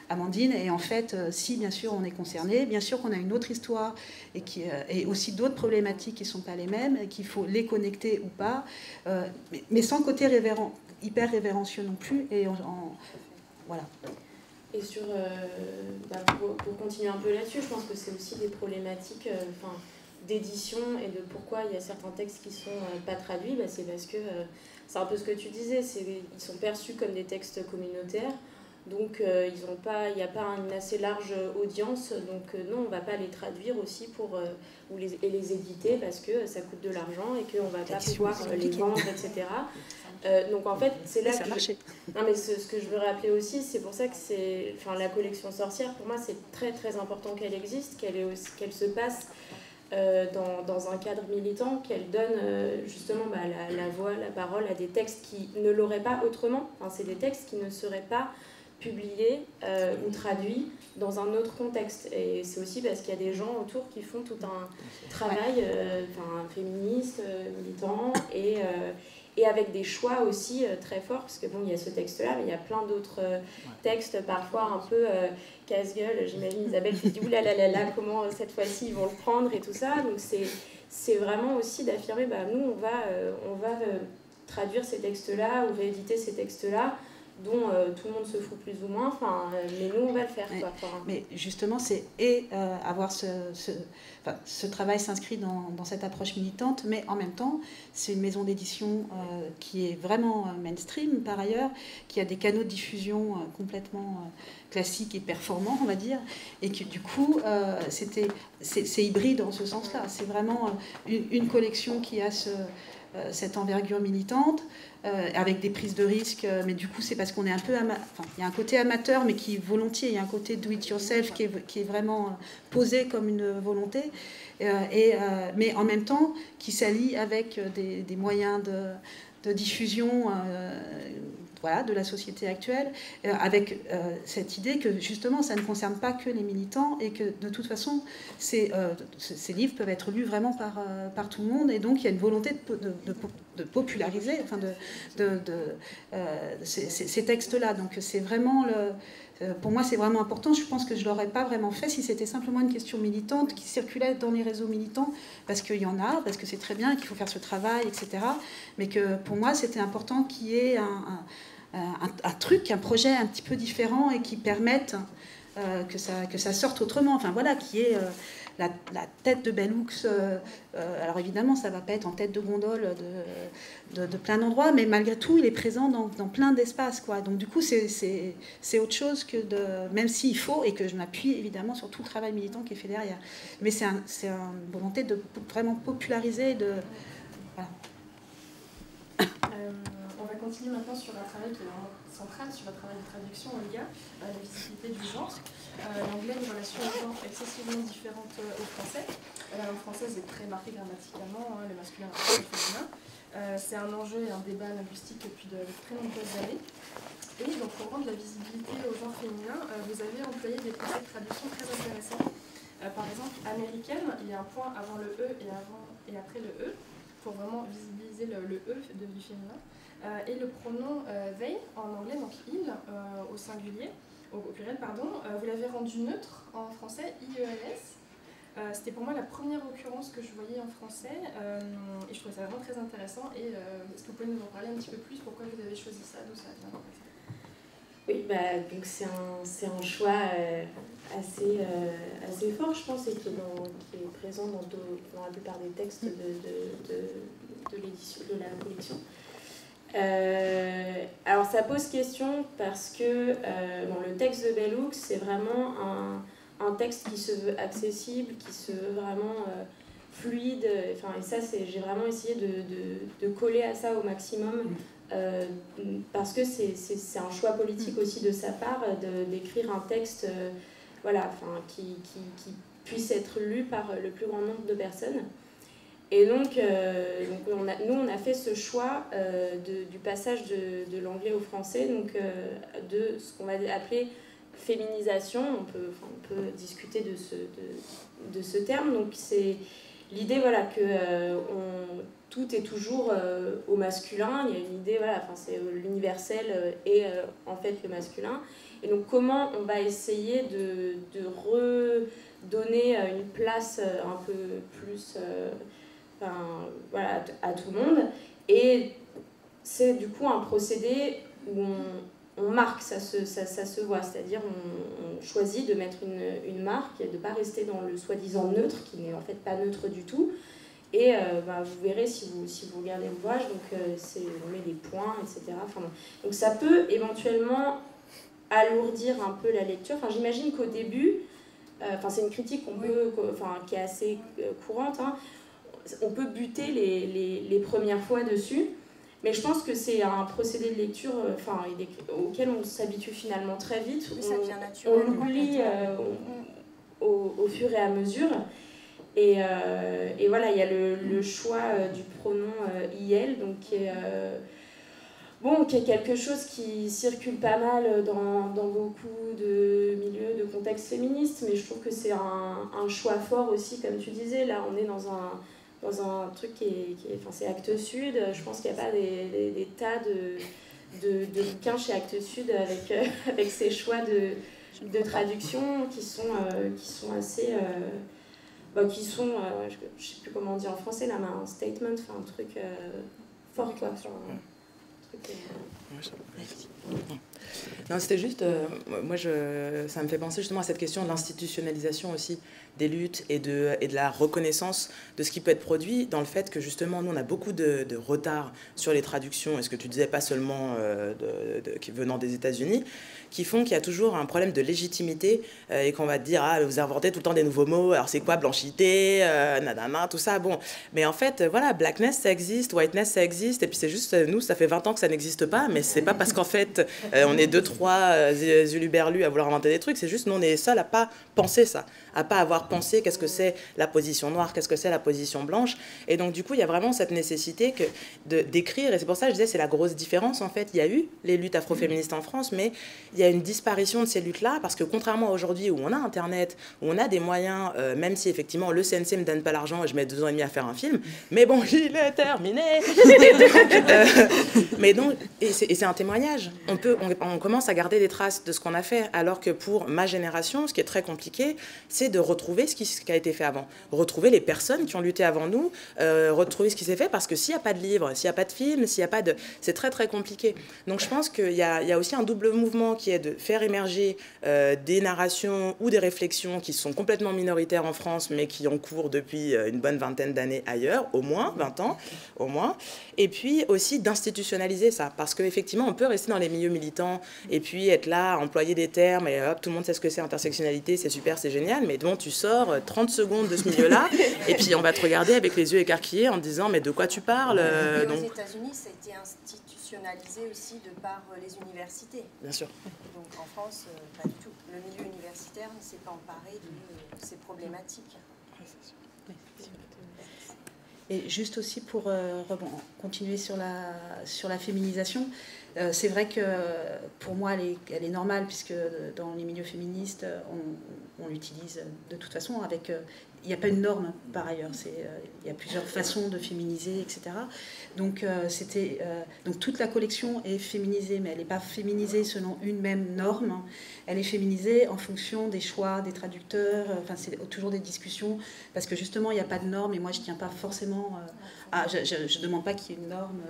Amandine. Et en fait, si, bien sûr, on est concerné, bien sûr qu'on a une autre histoire et aussi d'autres problématiques qui ne sont pas les mêmes, et qu'il faut les connecter ou pas, mais sans côté hyper révérencieux non plus. Et voilà. Et pour continuer un peu là-dessus, je pense que c'est aussi des problématiques d'édition et de pourquoi il y a certains textes qui ne sont pas traduits. C'est parce que, c'est un peu ce que tu disais, ils sont perçus comme des textes communautaires. Donc, il n'y a pas une assez large audience. Donc, non, on ne va pas les traduire aussi et les éditer parce que ça coûte de l'argent et qu'on ne va pas pouvoir les vendre, etc. Donc, en fait, c'est là Non, mais ce que je veux rappeler aussi, c'est pour ça que la collection Sorcière, pour moi, c'est très, très important qu'elle existe, qu'elle se passe dans un cadre militant, qu'elle donne justement la voix, la parole à des textes qui ne l'auraient pas autrement. C'est des textes qui ne seraient pas publié ou traduit dans un autre contexte. Et c'est aussi parce qu'il y a des gens autour qui font tout un travail féministe, militant, et avec des choix aussi très forts, parce que bon, il y a ce texte-là, mais il y a plein d'autres textes, parfois un peu casse-gueule. J'imagine Isabelle qui se dit « Ouh là, comment cette fois-ci ils vont le prendre ?» et tout ça. Donc c'est vraiment aussi d'affirmer, nous, on va traduire ces textes-là ou rééditer ces textes-là, dont tout le monde se fout plus ou moins, mais nous on va le faire. Mais justement, avoir ce travail s'inscrit dans cette approche militante, mais en même temps, c'est une maison d'édition qui est vraiment mainstream par ailleurs, qui a des canaux de diffusion complètement classiques et performants, on va dire, et que du coup, c'est hybride en ce sens-là. C'est vraiment une collection qui a cette envergure militante, avec des prises de risques, mais du coup c'est parce qu'on est un peu il y a un côté amateur, mais qui volontiers, il y a un côté do it yourself qui est vraiment posé comme une volonté, mais en même temps qui s'allie avec des moyens de diffusion de la société actuelle, avec cette idée que justement ça ne concerne pas que les militants et que de toute façon ces livres peuvent être lus vraiment par tout le monde, et donc il y a une volonté de populariser ces textes-là. Donc c'est vraiment pour moi c'est vraiment important. Je pense que je ne l'aurais pas vraiment fait si c'était simplement une question militante qui circulait dans les réseaux militants, parce qu'il y en a, parce que c'est très bien, qu'il faut faire ce travail, etc. Mais que pour moi c'était important qu'il y ait un truc, un projet un petit peu différent et qui permette que ça sorte autrement. Enfin voilà, qui est la tête de Bell-Hooks. Alors évidemment, ça ne va pas être en tête de gondole de plein d'endroits, mais malgré tout, il est présent dans plein d'espaces, quoi. Donc du coup, c'est autre chose que même s'il faut, et que je m'appuie évidemment sur tout le travail militant qui est fait derrière. Mais c'est une volonté de vraiment populariser, voilà. On va continuer maintenant sur un travail qui est vraiment central, sur un travail de traduction, Olga, la visibilité du genre. L'anglais, une relation au genre excessivement différente au français. La langue française est très marquée grammaticalement, le masculin et le féminin. C'est un enjeu et un débat linguistique depuis de très nombreuses années. Et donc, pour rendre la visibilité au genre féminin, vous avez employé des procès de traduction très intéressants. Par exemple, américaine, il y a un point avant le E et après le E, pour vraiment visibiliser le E du féminin. Et le pronom they en anglais, donc il au singulier, au pluriel, pardon, vous l'avez rendu neutre en français, IELS. C'était pour moi la première occurrence que je voyais en français, et je trouvais ça vraiment très intéressant. Et est-ce que vous pouvez nous en parler un petit peu plus, pourquoi vous avez choisi ça, d'où ça vient? Oui, donc c'est un choix assez fort, je pense, et qui est présent dans la plupart des textes de l'édition, de la collection. Alors ça pose question parce que le texte de Bell-Hooks, c'est vraiment un texte qui se veut accessible, qui se veut vraiment fluide, et ça j'ai vraiment essayé de coller à ça au maximum, parce que c'est un choix politique aussi de sa part d'écrire un texte qui puisse être lu par le plus grand nombre de personnes. Et donc on a fait ce choix du passage de l'anglais au français, donc de ce qu'on va appeler féminisation. On peut discuter de ce terme. Donc c'est l'idée que tout est toujours au masculin. Il y a une idée, c'est l'universel et en fait le masculin. Et donc comment on va essayer de redonner une place un peu plus à tout le monde. Et c'est du coup un procédé où on marque, ça se voit, c'est-à-dire on choisit de mettre une marque et de ne pas rester dans le soi-disant neutre, qui n'est en fait pas neutre du tout. Et vous verrez si vous regardez l'ouvrage, donc on met des points, etc. Donc ça peut éventuellement alourdir un peu la lecture. J'imagine qu'au début, c'est une critique qui est assez courante, hein. On peut buter les premières fois dessus, mais je pense que c'est un procédé de lecture auquel on s'habitue finalement très vite. On l'oublie au fur et à mesure. Et voilà, il y a le choix du pronom IL, donc qui est bon, qui est quelque chose qui circule pas mal dans beaucoup de milieux, de contextes féministes, mais je trouve que c'est un choix fort aussi, comme tu disais. Là, on est dans un truc qui est enfin, c'est Actes Sud. Je pense qu'il n'y a pas des tas de bouquins chez Actes Sud avec ces choix de traduction qui sont assez... qui sont, je ne sais plus comment on dit en français, là, mais un statement, enfin un truc fort, quoi. Non, c'était juste, moi, ça me fait penser justement à cette question de l'institutionnalisation aussi des luttes et de la reconnaissance de ce qui peut être produit, dans le fait que justement, nous, on a beaucoup de retard sur les traductions, et ce que tu disais, pas seulement venant des États-Unis, qui font qu'il y a toujours un problème de légitimité et qu'on va te dire, ah, vous inventez tout le temps des nouveaux mots, alors c'est quoi blanchité, nanana, tout ça, bon. Mais en fait, voilà, blackness, ça existe, whiteness, ça existe, et puis c'est juste, nous, ça fait 20 ans que ça n'existe pas, mais c'est pas parce qu'en fait, on est 2-3 zuluberlus à vouloir inventer des trucs, c'est juste, nous, on est seuls à pas penser ça, à pas avoir pensé qu'est-ce que c'est la position noire, qu'est-ce que c'est la position blanche, et donc du coup, il y a vraiment cette nécessité d'écrire, et c'est pour ça que je disais, c'est la grosse différence, en fait, il y a eu les luttes afroféministes en France, mais il y a une disparition de ces luttes-là, parce que contrairement à aujourd'hui où on a Internet, où on a des moyens, même si effectivement le CNC me donne pas l'argent et je mets 2 ans et demi à faire un film, mais bon, il est terminé. Et c'est un témoignage. On commence à garder des traces de ce qu'on a fait, alors que pour ma génération, ce qui est très compliqué, c'est de retrouver ce qui a été fait avant, retrouver les personnes qui ont lutté avant nous, retrouver ce qui s'est fait, parce que s'il n'y a pas de livre, s'il n'y a pas de film, s'il n'y a pas de... c'est très très compliqué. Donc je pense qu'il y a aussi un double mouvement qui est de faire émerger des narrations ou des réflexions qui sont complètement minoritaires en France, mais qui ont cours depuis une bonne vingtaine d'années ailleurs, au moins 20 ans, au moins. Et puis aussi d'institutionnaliser ça, parce qu'effectivement, on peut rester dans les milieux militants et puis être là, employer des termes, et hop, tout le monde sait ce que c'est intersectionnalité, c'est super, c'est génial, mais bon, tu sors 30 secondes de ce milieu-là, et puis on va te regarder avec les yeux écarquillés en te disant, mais de quoi tu parles Et aux États-Unis, ça a été institutionnalisé aussi de par les universités. Bien sûr. Donc en France, pas du tout. Le milieu universitaire ne s'est pas emparé de ces problématiques. Et juste aussi pour continuer sur la féminisation, c'est vrai que pour moi, elle est normale, puisque dans les milieux féministes, on l'utilise de toute façon avec... il n'y a pas une norme par ailleurs, il y a plusieurs façons de féminiser, etc. Donc, donc toute la collection est féminisée, mais elle n'est pas féminisée selon une même norme. Elle est féminisée en fonction des choix des traducteurs. Enfin, c'est toujours des discussions, parce que justement, il n'y a pas de norme, et moi, je ne tiens pas forcément... je ne demande pas qu'il y ait une norme.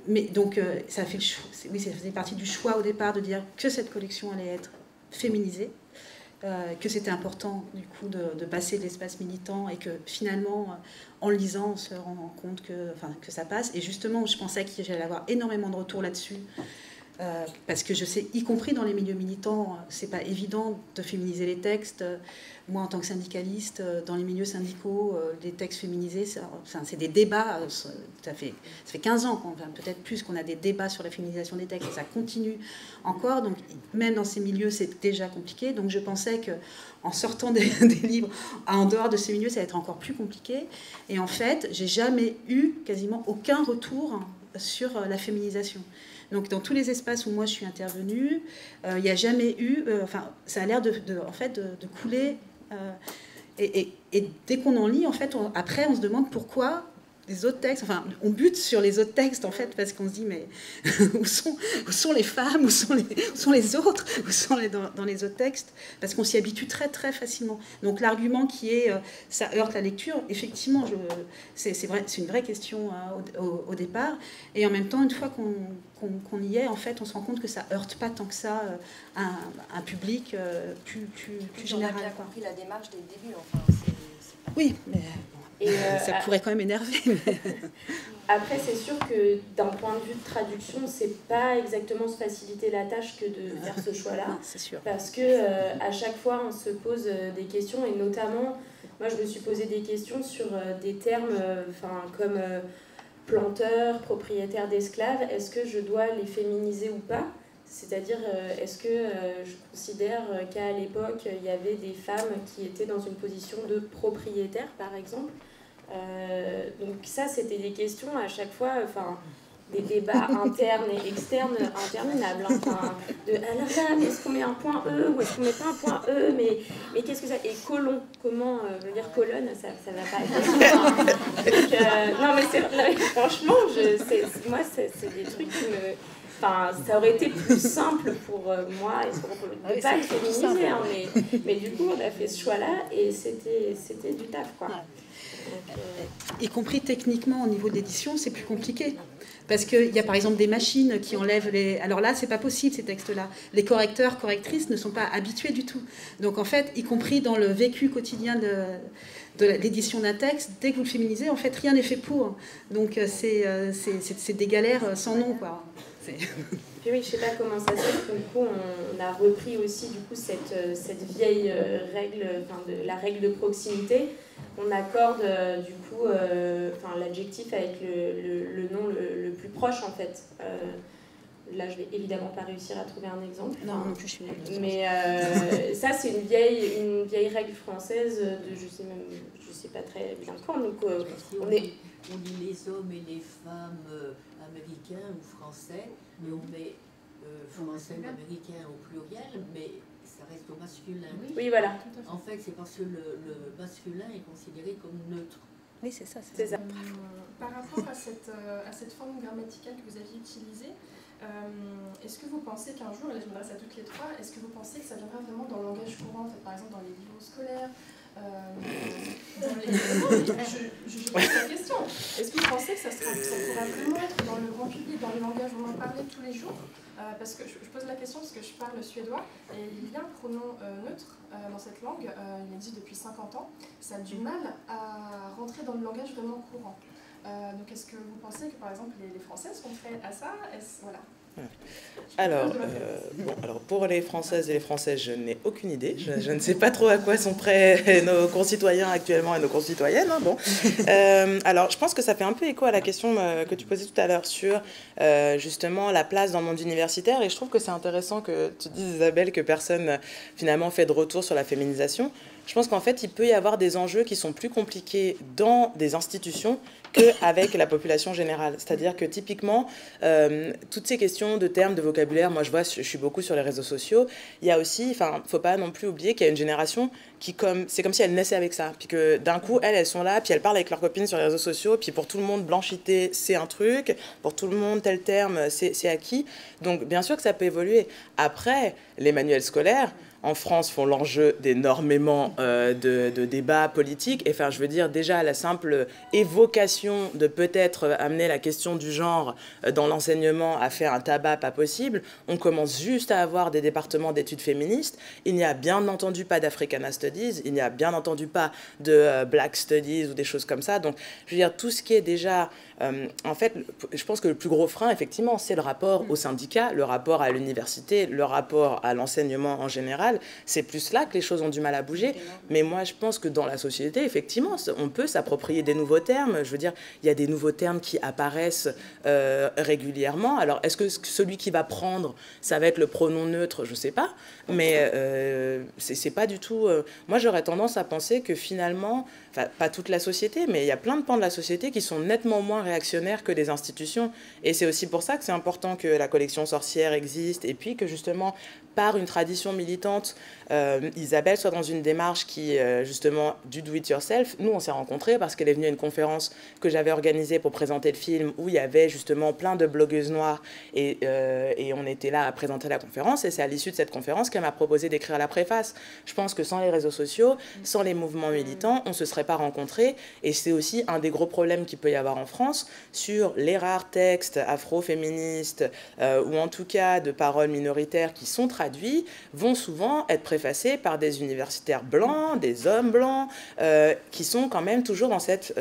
Mais donc, ça faisait partie du choix au départ de dire que cette collection allait être féminisée. Que c'était important du coup de passer de l'espace militant, et que finalement en lisant on se rend compte que ça passe. Et justement je pensais que j'allais avoir énormément de retours là-dessus, parce que je sais, y compris dans les milieux militants, c'est pas évident de féminiser les textes. Moi, en tant que syndicaliste, dans les milieux syndicaux, les textes féminisés, c'est des débats. Ça fait 15 ans, enfin, peut-être plus, qu'on a des débats sur la féminisation des textes, et ça continue encore. Donc, même dans ces milieux, c'est déjà compliqué. Donc, je pensais qu'en sortant des livres en dehors de ces milieux, ça va être encore plus compliqué. Et en fait, j'ai jamais eu quasiment aucun retour sur la féminisation. Donc, dans tous les espaces où moi je suis intervenue, il n'y a jamais eu... ça a l'air de couler. Et dès qu'on en lit, en fait, après, on se demande pourquoi les autres textes... Enfin, on bute sur les autres textes, en fait, parce qu'on se dit, mais où sont les femmes, où sont les autres, où sont dans les autres textes? Parce qu'on s'y habitue très, très facilement. Donc, l'argument qui est, ça heurte la lecture, effectivement, c'est une vraie question au départ. Et en même temps, une fois qu'on y est, en fait, on se rend compte que ça heurte pas tant que ça un public plus général. On a bien compris la démarche dès le début, enfin. Oui, mais... ça pourrait quand même énerver. Après, c'est sûr que d'un point de vue de traduction, c'est pas exactement se faciliter la tâche que de faire ce choix-là. C'est sûr. Parce que à chaque fois, on se pose des questions, et notamment, moi, je me suis posé des questions sur des termes comme planteur, propriétaire d'esclaves. Est-ce que je dois les féminiser ou pas? C'est-à-dire, est-ce que je considère qu'à l'époque, il y avait des femmes qui étaient dans une position de propriétaire, par exemple? Donc ça, c'était des questions à chaque fois. des débats internes et externes interminables. Hein. Enfin, de ah là là, mais est-ce qu'on met un point E ou est-ce qu'on met pas un point E, mais qu'est-ce que ça. Et colon, comment dire colonne, ça va pas être. Donc, non, mais franchement, moi, c'est des trucs qui me. Enfin, ça aurait été plus simple pour moi et pour ne pas être féminisée, hein, mais du coup, on a fait ce choix-là et c'était du taf, quoi. Donc, y compris techniquement au niveau de l'édition, c'est plus compliqué. Parce qu'il y a par exemple des machines qui enlèvent les... Alors là, c'est pas possible ces textes-là. Les correcteurs, correctrices ne sont pas habitués du tout. Donc en fait, y compris dans le vécu quotidien de l'édition d'un texte, dès que vous le féminisez, en fait, rien n'est fait pour. Donc c'est des galères sans nom, quoi. Puis oui, je sais pas comment ça se fait, du coup, on a repris aussi du coup cette vieille règle, enfin la règle de proximité. On accorde du coup l'adjectif avec le nom le plus proche en fait. Là, je vais évidemment pas réussir à trouver un exemple. Non plus, je suis nulle. Mais ça, c'est une vieille règle française de je sais pas très bien quand. Donc on dit les hommes et les femmes américains ou français, mais on met français ou américain au pluriel, mais ça reste au masculin. Oui, voilà. En fait, c'est parce que le masculin est considéré comme neutre. Oui, c'est ça. Par rapport à cette forme grammaticale que vous aviez utilisée, est-ce que vous pensez qu'un jour, et là je m'adresse à toutes les trois, est-ce que vous pensez que ça viendra vraiment dans le langage courant, en fait, par exemple dans les livres scolaires je pose la question. Est-ce que vous pensez que ça pourra vraiment être dans le grand public, dans le langage où on en parlait tous les jours parce que je pose la question parce que je parle suédois et il y a un pronom neutre dans cette langue, il existe depuis 50 ans. Ça a du mal à rentrer dans le langage vraiment courant. Donc est-ce que vous pensez que par exemple les Français sont prêts à ça? Voilà. Alors pour les Françaises et les Français, je n'ai aucune idée. Je ne sais pas trop à quoi sont prêts nos concitoyens actuellement et nos concitoyennes. Hein, bon. Alors, je pense que ça fait un peu écho à la question que tu posais tout à l'heure sur justement la place dans le monde universitaire. Et je trouve que c'est intéressant que tu dises, Isabelle, que personne finalement fait de retour sur la féminisation. Je pense qu'en fait, il peut y avoir des enjeux qui sont plus compliqués dans des institutions qu'avec la population générale. C'est-à-dire que typiquement, toutes ces questions de termes, de vocabulaire, moi je vois, je suis beaucoup sur les réseaux sociaux, il y a aussi, enfin, il ne faut pas non plus oublier qu'il y a une génération qui, c'est comme si elle naissait avec ça, puis que d'un coup, elles sont là, puis elles parlent avec leurs copines sur les réseaux sociaux, puis pour tout le monde, blanchité, c'est un truc, pour tout le monde, tel terme, c'est acquis. Donc bien sûr que ça peut évoluer. Après, les manuels scolaires, en France, font l'enjeu d'énormément de débats politiques. Et enfin, je veux dire, déjà, la simple évocation de peut-être amener la question du genre dans l'enseignement a fait un tabac pas possible. On commence juste à avoir des départements d'études féministes. Il n'y a bien entendu pas d'Africana Studies, il n'y a bien entendu pas de Black Studies ou des choses comme ça. Donc, je veux dire, tout ce qui est déjà... en fait, je pense que le plus gros frein, effectivement, c'est le rapport aux syndicats, le rapport à l'université, le rapport à l'enseignement en général. C'est plus là que les choses ont du mal à bouger. Mais moi, je pense que dans la société, effectivement, on peut s'approprier des nouveaux termes. Je veux dire, il y a des nouveaux termes qui apparaissent régulièrement. Alors, est-ce que celui qui va prendre, ça va être le pronom neutre? Je ne sais pas. Mais c'est pas du tout... Moi, j'aurais tendance à penser que finalement, enfin, pas toute la société, mais il y a plein de pans de la société qui sont nettement moins réactionnaires que des institutions. Et c'est aussi pour ça que c'est important que la collection Sorcière existe et puis que justement, par une tradition militante, Isabelle soit dans une démarche qui, justement, du do-it-yourself. Nous, on s'est rencontrés parce qu'elle est venue à une conférence que j'avais organisée pour présenter le film où il y avait justement plein de blogueuses noires et on était là à présenter la conférence et c'est à l'issue de cette conférence qu'elle m'a proposé d'écrire la préface. Je pense que sans les réseaux sociaux, sans les mouvements militants, on ne se serait pas rencontrés et c'est aussi un des gros problèmes qu'il peut y avoir en France sur les rares textes afro-féministes ou en tout cas de paroles minoritaires qui sont traduits vont souvent être préfacés par des universitaires blancs, des hommes blancs, qui sont quand même toujours dans cette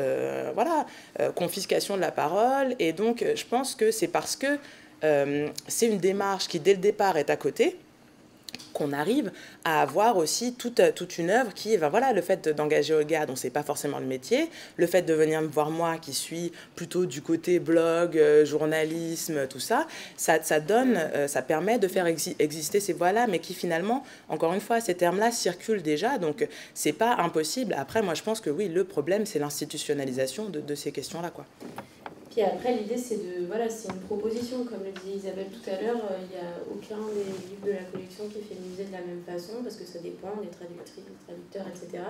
confiscation de la parole. Et donc, je pense que c'est parce que c'est une démarche qui, dès le départ, est à côté, qu'on arrive à avoir aussi toute une œuvre qui, ben voilà, le fait d'engager Olga, dont c'est pas forcément le métier, le fait de venir me voir moi, qui suis plutôt du côté blog, journalisme, tout ça, ça donne, ça permet de faire exister ces voix-là, mais qui finalement, encore une fois, ces termes-là circulent déjà, donc c'est pas impossible. Après, moi, je pense que oui, le problème, c'est l'institutionnalisation de ces questions-là, quoi. Puis après, l'idée, c'est une proposition. Comme le disait Isabelle tout à l'heure, il n'y a aucun des livres de la collection qui est féminisé de la même façon, parce que ça dépend des traductrices, des traducteurs, etc.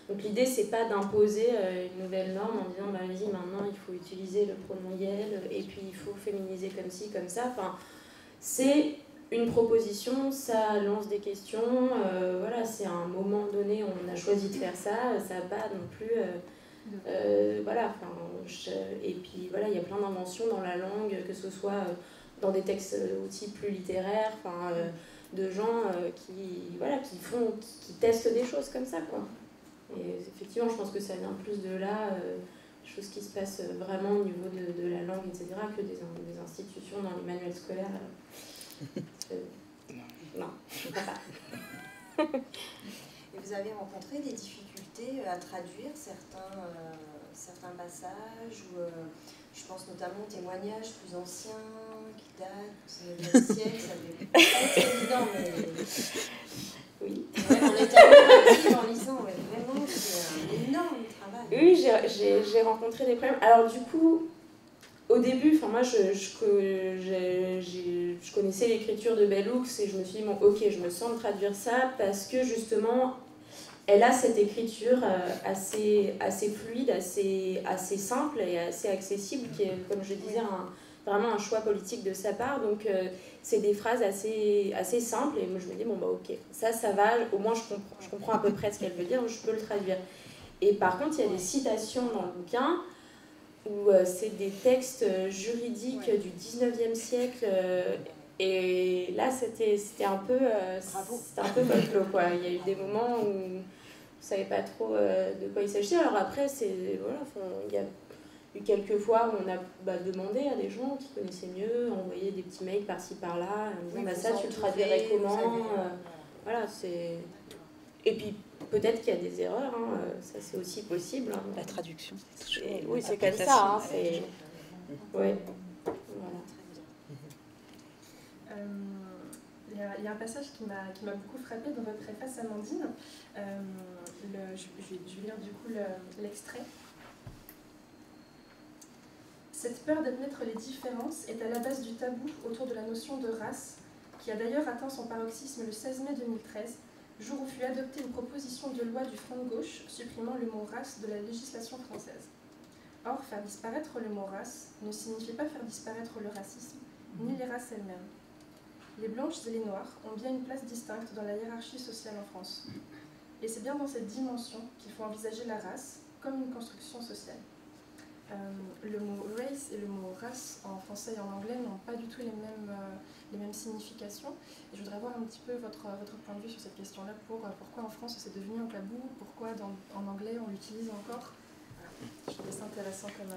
Donc l'idée, c'est pas d'imposer une nouvelle norme en disant, bah, vas-y, maintenant, il faut utiliser le pronom yel, et puis il faut féminiser comme ci, comme ça. Enfin, c'est une proposition, ça lance des questions, voilà, c'est à un moment donné, on a choisi de faire ça, ça n'a pas non plus... voilà, et puis voilà, il y a plein d'inventions dans la langue, que ce soit dans des textes outils plus littéraires, de gens qui testent des choses comme ça, quoi. Et effectivement, je pense que ça vient plus de là, des choses qui se passent vraiment au niveau de la langue, etc., que des institutions dans les manuels scolaires. Non, je ne crois pas. Et vous avez rencontré des difficultés à traduire certains passages, ou je pense notamment aux témoignages plus anciens, qui datent du 19e siècle, ça devait pas être évident, mais... Oui. Ouais, on était en lisant, ouais, vraiment, c'est un énorme travail. Oui, j'ai rencontré des problèmes. Alors du coup, au début, moi je connaissais l'écriture de Bell Hooks et je me suis dit, bon ok, je me sens de traduire ça parce que justement, elle a cette écriture assez fluide, assez simple et assez accessible, qui est, comme je disais, vraiment un choix politique de sa part. Donc c'est des phrases assez simples et moi je me dis, bon bah ok, ça va, au moins je comprends à peu près ce qu'elle veut dire, je peux le traduire. Et par contre, il y a des citations dans le bouquin où c'est des textes juridiques du 19e siècle. Et là, c'était un peu folklore, quoi. Il y a eu des moments où on ne savait pas trop de quoi il s'agissait. Alors après, il y a eu quelques fois où on a demandé à des gens qui connaissaient mieux, envoyé des petits mails par-ci par-là, en disant ça, tu le traduirais comment voilà, c'est... Et puis, peut-être qu'il y a des erreurs, ça c'est aussi possible. La traduction, c'est toujours... Oui, c'est comme ça. Ouais. Voilà. Il y a un passage qui m'a beaucoup frappée dans votre préface, Amandine. Je vais lire du coup l'extrait. Cette peur d'admettre les différences est à la base du tabou autour de la notion de race, qui a d'ailleurs atteint son paroxysme le 16 mai 2013, jour où fut adoptée une proposition de loi du Front de gauche supprimant le mot race de la législation française. Or, faire disparaître le mot race ne signifie pas faire disparaître le racisme, ni les races elles-mêmes. Les blanches et les noires ont bien une place distincte dans la hiérarchie sociale en France. Et c'est bien dans cette dimension qu'il faut envisager la race comme une construction sociale. Le mot race et le mot race en français et en anglais n'ont pas du tout les mêmes significations. Et je voudrais voir un petit peu votre point de vue sur cette question-là. Pourquoi en France c'est devenu un tabou, pourquoi en anglais on l'utilise encore. Je trouve ça intéressant comme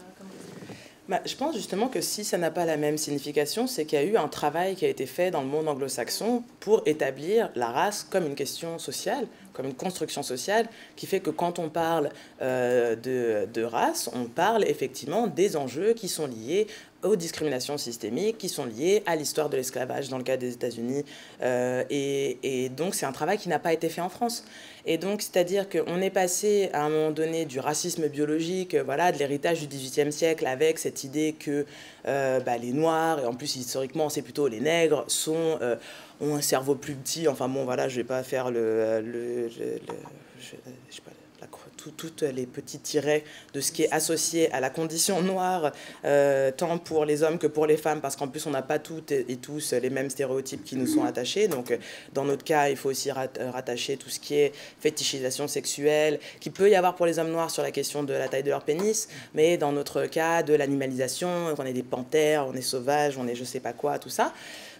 raison. Je pense justement que si ça n'a pas la même signification, c'est qu'il y a eu un travail qui a été fait dans le monde anglo-saxon pour établir la race comme une question sociale, comme une construction sociale, qui fait que quand on parle de race, on parle effectivement des enjeux qui sont liés aux discriminations systémiques, qui sont liées à l'histoire de l'esclavage dans le cas des États-Unis. Et donc, c'est un travail qui n'a pas été fait en France. Et donc, c'est-à-dire qu'on est passé à un moment donné du racisme biologique, voilà, de l'héritage du XVIIIe siècle, avec cette idée que les Noirs, et en plus historiquement, c'est plutôt les nègres, ont un cerveau plus petit. Enfin bon, voilà, je ne vais pas faire je sais pas, toutes les petits tirets de ce qui est associé à la condition noire, tant pour les hommes que pour les femmes, parce qu'en plus, on n'a pas toutes et tous les mêmes stéréotypes qui nous sont attachés. Donc, dans notre cas, il faut aussi rattacher tout ce qui est fétichisation sexuelle, qui peut y avoir pour les hommes noirs sur la question de la taille de leur pénis, mais dans notre cas, de l'animalisation, on est des panthères, on est sauvages, on est je sais pas quoi, tout ça.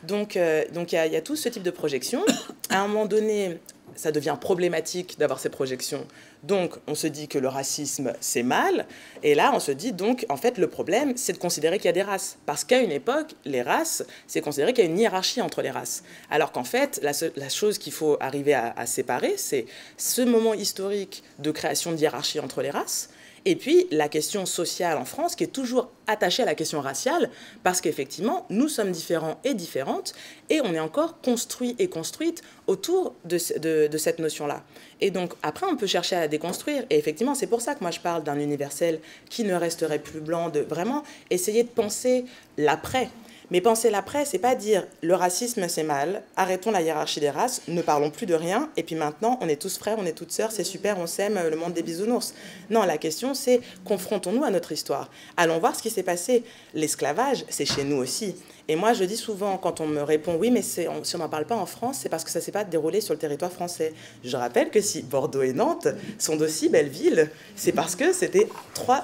Donc, il y a tout ce type de projection. À un moment donné, ça devient problématique d'avoir ces projections. Donc, on se dit que le racisme, c'est mal. Et là, on se dit, donc, en fait, le problème, c'est de considérer qu'il y a des races. Parce qu'à une époque, les races, c'est considéré qu'il y a une hiérarchie entre les races. Alors qu'en fait, la chose qu'il faut arriver à séparer, c'est ce moment historique de création de hiérarchie entre les races Et puis, la question sociale en France, qui est toujours attachée à la question raciale, parce qu'effectivement, nous sommes différents et différentes, et on est encore construit et construite autour de cette notion-là. Et donc, après, on peut chercher à la déconstruire. Et effectivement, c'est pour ça que moi, je parle d'un universel qui ne resterait plus blanc, de vraiment essayer de penser l'après. Mais penser l'après, c'est pas dire le racisme c'est mal, arrêtons la hiérarchie des races, ne parlons plus de rien, et puis maintenant on est tous frères, on est toutes sœurs, c'est super, on s'aime, le monde des bisounours. Non, la question c'est confrontons-nous à notre histoire. Allons voir ce qui s'est passé. L'esclavage, c'est chez nous aussi. Et moi, je dis souvent, quand on me répond « oui, mais si on n'en parle pas en France, c'est parce que ça ne s'est pas déroulé sur le territoire français ». Je rappelle que si Bordeaux et Nantes sont d'aussi belles villes, c'est parce que c'était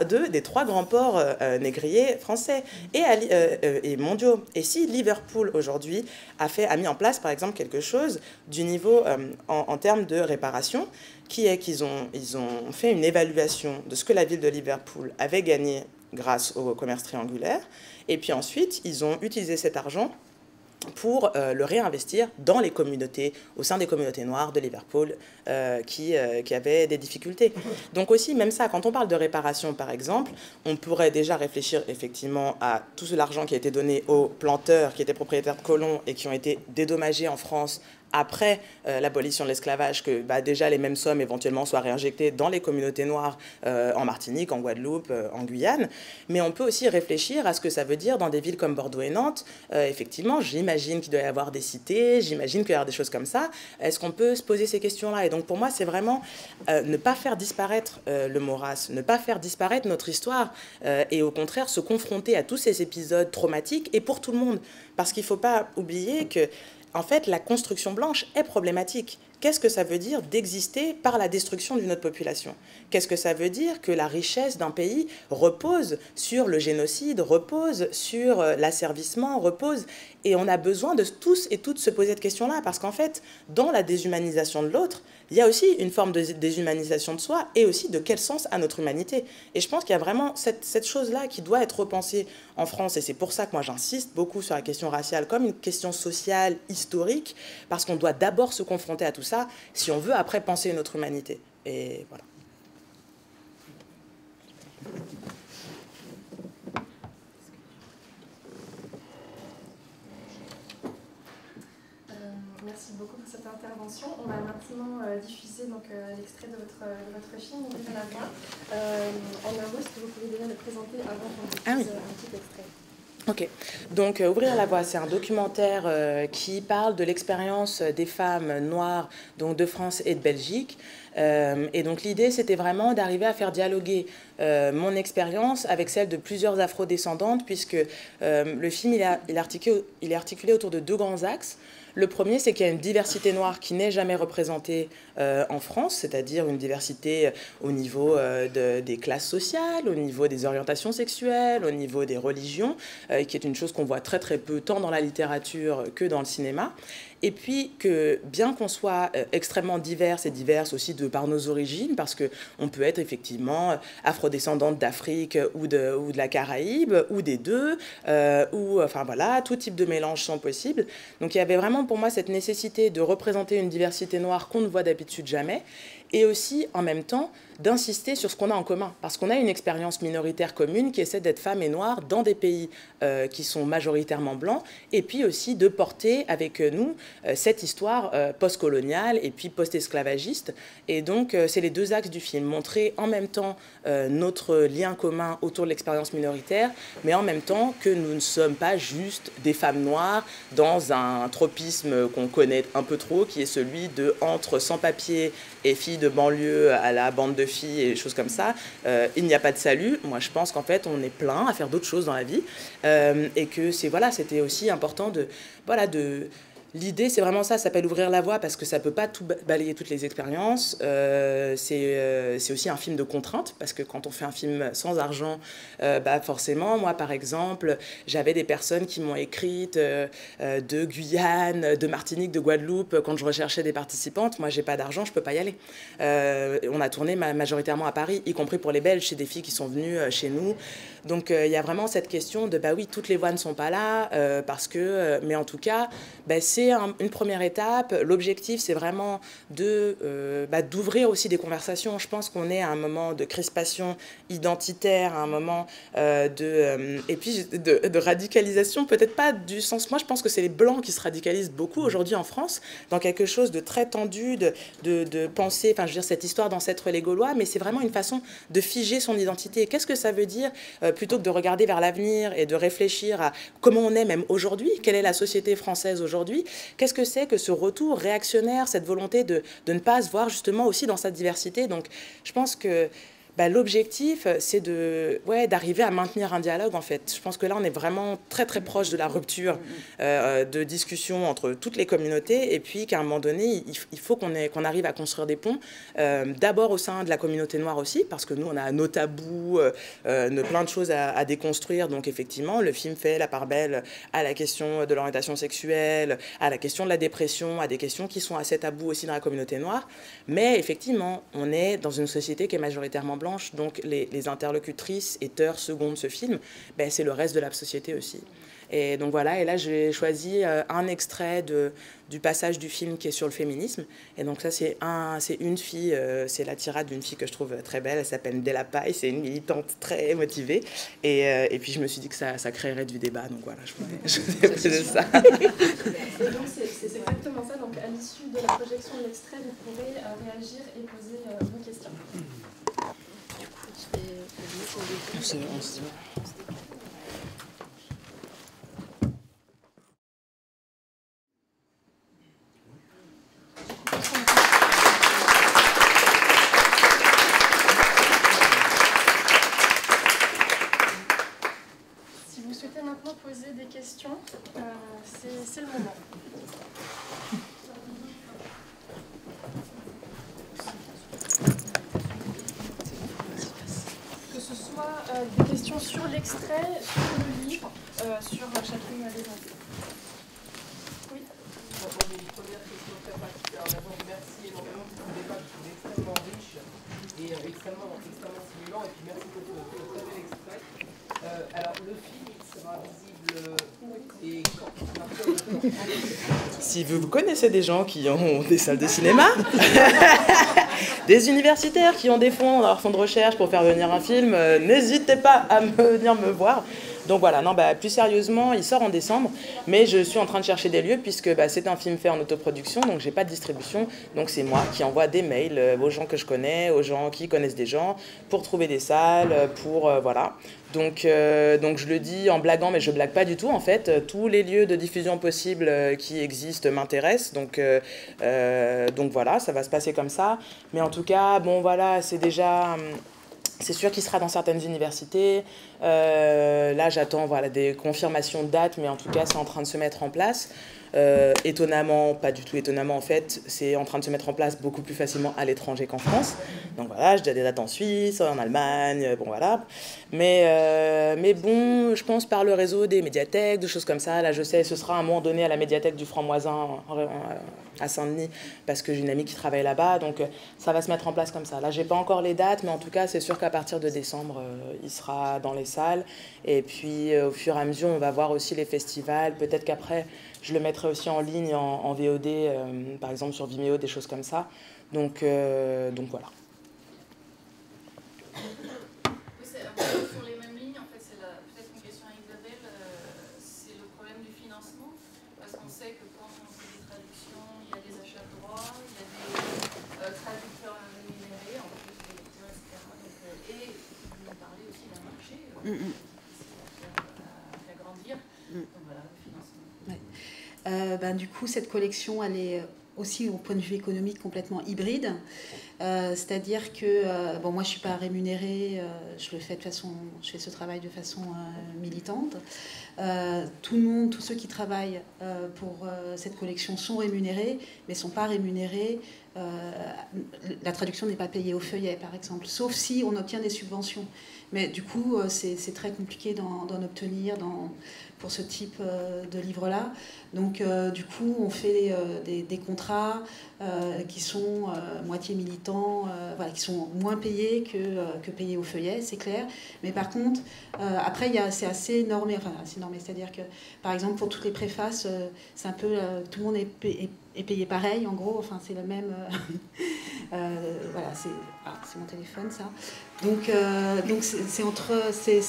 deux des trois grands ports négriers français et mondiaux. Et si Liverpool, aujourd'hui, a mis en place, par exemple, quelque chose du niveau en termes de réparation, qui est qu'ils ont fait une évaluation de ce que la ville de Liverpool avait gagné grâce au commerce triangulaire. Et puis ensuite, ils ont utilisé cet argent pour le réinvestir dans les communautés, au sein des communautés noires de Liverpool qui avaient des difficultés. Donc aussi, même ça, quand on parle de réparation, par exemple, on pourrait déjà réfléchir effectivement à tout l'argent qui a été donné aux planteurs qui étaient propriétaires de colons et qui ont été dédommagés en France après l'abolition de l'esclavage, que déjà les mêmes sommes éventuellement soient réinjectées dans les communautés noires en Martinique, en Guadeloupe, en Guyane. Mais on peut aussi réfléchir à ce que ça veut dire dans des villes comme Bordeaux et Nantes. Effectivement, j'imagine qu'il doit y avoir des cités, j'imagine qu'il doit y avoir des choses comme ça. Est-ce qu'on peut se poser ces questions-là? Et donc pour moi, c'est vraiment ne pas faire disparaître le mot race, ne pas faire disparaître notre histoire et au contraire se confronter à tous ces épisodes traumatiques et pour tout le monde. Parce qu'il ne faut pas oublier que en fait, la construction blanche est problématique. Qu'est-ce que ça veut dire d'exister par la destruction d'une autre population? Qu'est-ce que ça veut dire que la richesse d'un pays repose sur le génocide, repose sur l'asservissement, repose... Et on a besoin de tous et toutes se poser cette question-là, parce qu'en fait, dans la déshumanisation de l'autre, il y a aussi une forme de déshumanisation de soi et aussi de quel sens à notre humanité. Et je pense qu'il y a vraiment cette chose-là qui doit être repensée en France. Et c'est pour ça que moi, j'insiste beaucoup sur la question raciale comme une question sociale, historique, parce qu'on doit d'abord se confronter à tout ça si on veut après penser notre humanité. Et voilà. Merci beaucoup pour cette intervention. On va maintenant diffuser l'extrait de votre film, Ouvrir la voie. En un mot, est-ce que vous pouvez déjà le présenter avant qu'on diffuse un petit extrait? Ok, donc Ouvrir la voie, c'est un documentaire qui parle de l'expérience des femmes noires donc de France et de Belgique. Et donc l'idée, c'était vraiment d'arriver à faire dialoguer mon expérience avec celle de plusieurs afrodescendantes, puisque le film il est articulé autour de deux grands axes. Le premier, c'est qu'il y a une diversité noire qui n'est jamais représentée en France, c'est-à-dire une diversité au niveau des classes sociales, au niveau des orientations sexuelles, au niveau des religions, qui est une chose qu'on voit très très peu, tant dans la littérature que dans le cinéma. Et puis que bien qu'on soit extrêmement diverses et diverses aussi par nos origines, parce qu'on peut être effectivement afrodescendante d'Afrique ou de la Caraïbe, ou des deux, ou enfin voilà, tout type de mélange sont possibles. Donc il y avait vraiment pour moi cette nécessité de représenter une diversité noire qu'on ne voit d'habitude jamais, et aussi en même temps d'insister sur ce qu'on a en commun, parce qu'on a une expérience minoritaire commune qui essaie d'être femme et noire dans des pays qui sont majoritairement blancs, et puis aussi de porter avec nous cette histoire post-coloniale et puis post-esclavagiste. Et donc c'est les deux axes du film, montrer en même temps notre lien commun autour de l'expérience minoritaire, mais en même temps que nous ne sommes pas juste des femmes noires dans un tropisme qu'on connaît un peu trop, qui est celui de entre sans-papiers et filles de banlieue à la bande de filles et des choses comme ça, il n'y a pas de salut. Moi, je pense qu'en fait, on est plein à faire d'autres choses dans la vie et que c'était aussi important l'idée, c'est vraiment ça s'appelle Ouvrir la voie, parce que ça ne peut pas tout balayer toutes les expériences. C'est aussi un film de contrainte, parce que quand on fait un film sans argent, forcément, moi, par exemple, j'avais des personnes qui m'ont écrite de Guyane, de Martinique, de Guadeloupe, quand je recherchais des participantes. Moi, j'ai pas d'argent, je peux pas y aller. On a tourné majoritairement à Paris, y compris pour les Belges, chez des filles qui sont venues chez nous. Donc, il y a vraiment cette question de, oui, toutes les voix ne sont pas là, parce que, mais en tout cas, c'est c'est une première étape. L'objectif, c'est vraiment d'ouvrir aussi des conversations. Je pense qu'on est à un moment de crispation identitaire, à un moment et puis de radicalisation, peut-être pas du sens... Moi, je pense que c'est les Blancs qui se radicalisent beaucoup aujourd'hui en France, dans quelque chose de très tendu, de penser, enfin, je veux dire, cette histoire d'ancêtres les Gaulois, mais c'est vraiment une façon de figer son identité. Qu'est-ce que ça veut dire, plutôt que de regarder vers l'avenir et de réfléchir à comment on est même aujourd'hui, quelle est la société française aujourd'hui, qu'est-ce que c'est que ce retour réactionnaire, cette volonté de ne pas se voir justement aussi dans sa diversité. Donc, je pense que l'objectif, c'est d'arriver à maintenir un dialogue, en fait. Je pense que là, on est vraiment très, très proche de la rupture de discussion entre toutes les communautés, et puis qu'à un moment donné, il faut qu'on arrive à construire des ponts, d'abord au sein de la communauté noire aussi, parce que nous, on a nos tabous, plein de choses à déconstruire. Donc, effectivement, le film fait la part belle à la question de l'orientation sexuelle, à la question de la dépression, à des questions qui sont assez tabous aussi dans la communauté noire. Mais, effectivement, on est dans une société qui est majoritairement blanche. Donc les interlocutrices et teurs secondes de ce film, c'est le reste de la société aussi. Et donc voilà, et là j'ai choisi un extrait du passage du film qui est sur le féminisme. Et donc ça c'est une fille, c'est la tirade d'une fille que je trouve très belle, elle s'appelle Della Paille, c'est une militante très motivée. Et puis je me suis dit que ça créerait du débat, donc voilà, je voulais de ça. Et donc c'est exactement ça, donc à l'issue de la projection de l'extrait, vous pourrez réagir et poser vos questions. Si vous souhaitez maintenant poser des questions, c'est le moment. Que ce soit des questions sur l'extrait, sur le livre, sur chacune des invités. Oui. J'ai une première question très particulière. D'abord, merci énormément pour ce débat qui est extrêmement riche et extrêmement stimulant. Et puis merci pour ce très bel extrait. Alors, le film sera visible et quand Si vous connaissez des gens qui ont des salles de cinéma, des universitaires qui ont des fonds dans leur fonds de recherche pour faire venir un film, n'hésitez pas à venir me voir. Donc voilà, non, plus sérieusement, il sort en décembre, mais je suis en train de chercher des lieux puisque c'est un film fait en autoproduction, donc j'ai pas de distribution, donc c'est moi qui envoie des mails aux gens que je connais, aux gens qui connaissent des gens, pour trouver des salles, pour voilà. Donc je le dis en blaguant, mais je blague pas du tout en fait. Tous les lieux de diffusion possibles qui existent m'intéressent, donc voilà, ça va se passer comme ça. Mais en tout cas, bon voilà, c'est déjà... C'est sûr qu'il sera dans certaines universités. Là, j'attends des confirmations de date, mais en tout cas, c'est en train de se mettre en place. Étonnamment, pas du tout étonnamment en fait, c'est en train de se mettre en place beaucoup plus facilement à l'étranger qu'en France. Donc voilà, j'ai déjà des dates en Suisse, en Allemagne, bon voilà. Mais bon, je pense par le réseau des médiathèques, de choses comme ça. Là, je sais, ce sera à un moment donné à la médiathèque du Franc-Moisin à Saint-Denis, parce que j'ai une amie qui travaille là-bas, donc ça va se mettre en place comme ça. Là, j'ai pas encore les dates, mais en tout cas, c'est sûr qu'à partir de décembre, il sera dans les salles. Et puis, au fur et à mesure, on va voir aussi les festivals. Peut-être qu'après, je le mettrai aussi en ligne, en VOD, par exemple sur Vimeo, des choses comme ça. Donc voilà. C'est un peu sur les mêmes lignes, en fait, c'est peut-être une question à Isabelle, c'est le problème du financement, parce qu'on sait que quand on fait des traductions, il y a des achats de droits, il y a des traducteurs rémunérés, en plus des lecteurs, etc. Donc, et vous nous parlez aussi d'un marché à grandir. Donc voilà, le financement. Ouais. Du coup, cette collection, elle est aussi au point de vue économique complètement hybride. C'est-à-dire que moi je suis pas rémunérée, je fais ce travail de façon militante. Tous ceux qui travaillent pour cette collection sont rémunérés, mais sont pas rémunérés. La traduction n'est pas payée au feuillet, par exemple, sauf si on obtient des subventions. Mais du coup, c'est très compliqué d'en obtenir pour ce type de livre-là. Donc, du coup, on fait des contrats qui sont moitié militants, voilà, qui sont moins payés que payés au feuillet, c'est clair. Mais par contre, après, c'est assez normé. Enfin, assez normé, c'est-à-dire que, par exemple, pour toutes les préfaces, c'est un peu... tout le monde est payé pareil, en gros. Enfin, c'est le même... voilà, c'est mon téléphone, ça. Donc c'est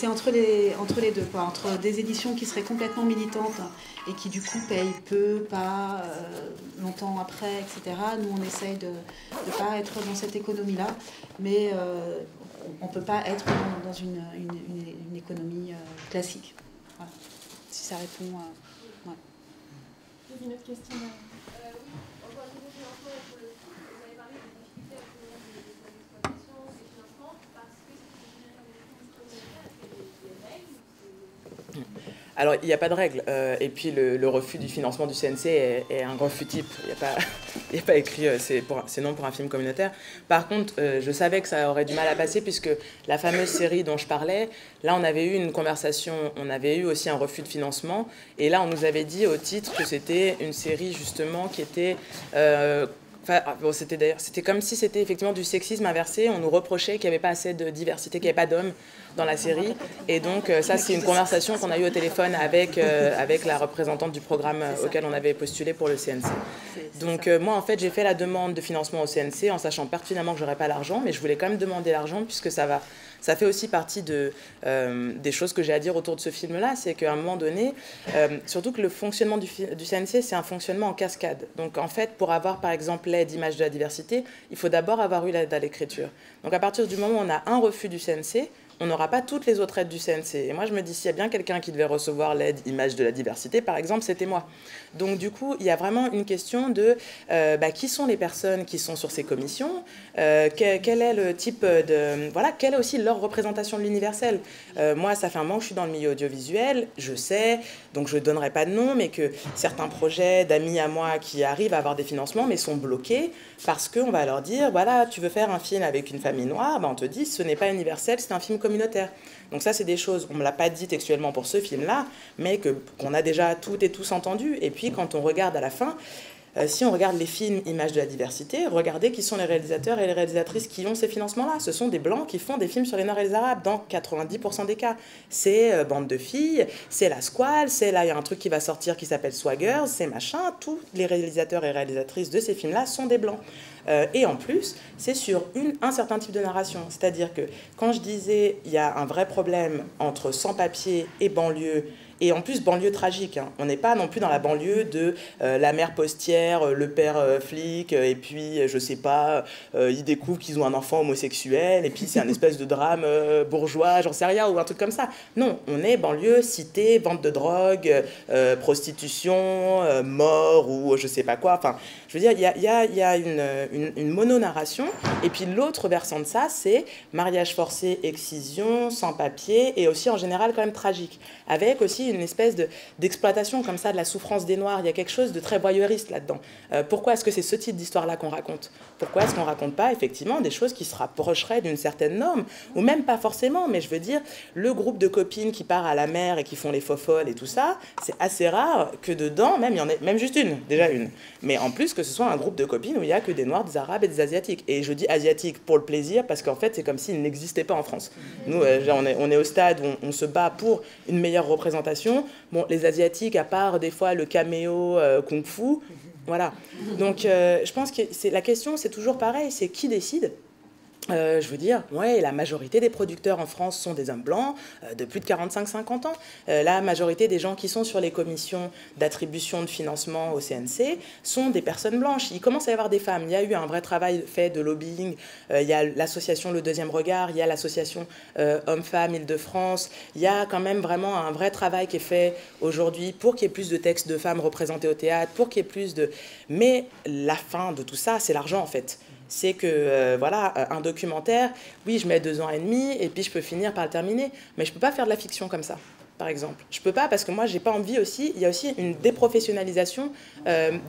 entre les deux, quoi, entre des éditions qui seraient complètement militantes et qui du coup payent peu, pas longtemps après, etc. Nous on essaye de ne pas être dans cette économie-là, mais on ne peut pas être dans une économie classique. Voilà. Si ça répond à... Ouais. Il y a une autre question. Alors, il n'y a pas de règle. Et puis, le refus du financement du CNC est un refus type. Il n'y a pas écrit c'est non pour un film communautaire. Par contre, je savais que ça aurait du mal à passer puisque la fameuse série dont je parlais, là, on avait eu une conversation, on avait eu aussi un refus de financement. Et là, on nous avait dit au titre que c'était une série, justement, qui était... Bon, c'était comme si c'était effectivement du sexisme inversé. On nous reprochait qu'il n'y avait pas assez de diversité, qu'il n'y avait pas d'hommes dans la série. Et donc, ça, c'est une conversation qu'on a eue au téléphone avec la représentante du programme auquel on avait postulé pour le CNC. Donc, moi, en fait, j'ai fait la demande de financement au CNC en sachant pertinemment que je n'aurais pas l'argent, mais je voulais quand même demander l'argent puisque ça fait aussi partie des choses que j'ai à dire autour de ce film-là, c'est qu'à un moment donné, surtout que le fonctionnement du CNC, c'est un fonctionnement en cascade. Donc en fait, pour avoir par exemple l'aide image de la diversité, il faut d'abord avoir eu l'aide à l'écriture. Donc à partir du moment où on a un refus du CNC, on n'aura pas toutes les autres aides du CNC. Et moi, je me dis, s'il y a bien quelqu'un qui devait recevoir l'aide image de la diversité, par exemple, c'était moi. Donc, du coup, il y a vraiment une question de qui sont les personnes qui sont sur ces commissions, quel est le type de... Voilà, quelle est aussi leur représentation de l'universel. Moi, ça fait un moment que je suis dans le milieu audiovisuel, je sais, donc je ne donnerai pas de nom, mais que certains projets d'amis à moi qui arrivent à avoir des financements, mais sont bloqués parce qu'on va leur dire, voilà, tu veux faire un film avec une famille noire, on te dit, ce n'est pas universel, c'est un film communautaire. Donc ça, c'est des choses, on ne me l'a pas dit textuellement pour ce film-là, mais qu'on a déjà toutes et tous entendu. Et puis, quand on regarde à la fin, si on regarde les films Images de la diversité, regardez qui sont les réalisateurs et les réalisatrices qui ont ces financements-là. Ce sont des Blancs qui font des films sur les Noirs et les Arabes, dans 90% des cas. C'est Bande de filles, c'est La Squale, c'est là, il y a un truc qui va sortir qui s'appelle Swaggers, c'est machin. Tous les réalisateurs et réalisatrices de ces films-là sont des Blancs. Et en plus, c'est sur un certain type de narration. C'est-à-dire que quand je disais il y a un vrai problème entre sans-papiers et banlieue, et en plus, banlieue tragique. Hein. On n'est pas non plus dans la banlieue de la mère postière, le père flic, et puis, je sais pas, ils découvrent qu'ils ont un enfant homosexuel, et puis c'est un espèce de drame bourgeois, j'en sais rien, ou un truc comme ça. Non, on est banlieue, cité, vente de drogue, prostitution, mort, ou je sais pas quoi. Enfin, je veux dire, il y a une mononarration, et puis l'autre versant de ça, c'est mariage forcé, excision, sans-papiers, et aussi en général quand même tragique, avec aussi une espèce d'exploitation comme ça de la souffrance des Noirs. Il y a quelque chose de très voyeuriste là-dedans. Pourquoi est-ce que c'est ce type d'histoire-là qu'on raconte? Pourquoi est-ce qu'on ne raconte pas effectivement des choses qui se rapprocheraient d'une certaine norme? Ou même pas forcément, mais je veux dire, le groupe de copines qui part à la mer et qui font les faux folles et tout ça, c'est assez rare que dedans, même il y en ait même juste une, déjà une. Mais en plus que ce soit un groupe de copines où il n'y a que des Noirs, des Arabes et des Asiatiques. Et je dis Asiatiques pour le plaisir parce qu'en fait, c'est comme s'ils n'existaient pas en France. Nous, on est au stade où on se bat pour une meilleure représentation. Bon, les Asiatiques, à part des fois le caméo Kung Fu, voilà. Donc, je pense que la question, c'est toujours pareil, c'est qui décide? Je veux dire, ouais, la majorité des producteurs en France sont des hommes blancs de plus de 45-50 ans. La majorité des gens qui sont sur les commissions d'attribution de financement au CNC sont des personnes blanches. Il commence à y avoir des femmes. Il y a eu un vrai travail fait de lobbying. Il y a l'association Le Deuxième Regard, il y a l'association Hommes-Femmes Île-de-France. Il y a quand même vraiment un vrai travail qui est fait aujourd'hui pour qu'il y ait plus de textes de femmes représentés au théâtre, pour qu'il y ait plus de... Mais la fin de tout ça, c'est l'argent en fait. C'est que, voilà, un documentaire, oui, je mets 2 ans et demi, et puis je peux finir par le terminer. Mais je ne peux pas faire de la fiction comme ça, par exemple. Je ne peux pas, parce que moi, je n'ai pas envie aussi... Il y a aussi une déprofessionnalisation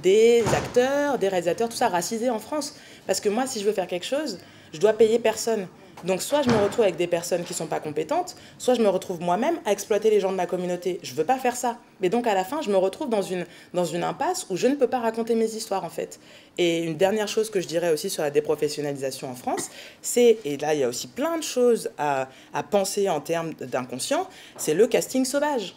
des acteurs, des réalisateurs, tout ça, racisés en France. Parce que moi, si je veux faire quelque chose, je dois payer personne. Donc soit je me retrouve avec des personnes qui ne sont pas compétentes, soit je me retrouve moi-même à exploiter les gens de ma communauté. Je ne veux pas faire ça. Mais donc à la fin, je me retrouve dans une impasse où je ne peux pas raconter mes histoires en fait. Et une dernière chose que je dirais aussi sur la déprofessionnalisation en France, c'est, et là il y a aussi plein de choses à penser en termes d'inconscient, c'est le casting sauvage.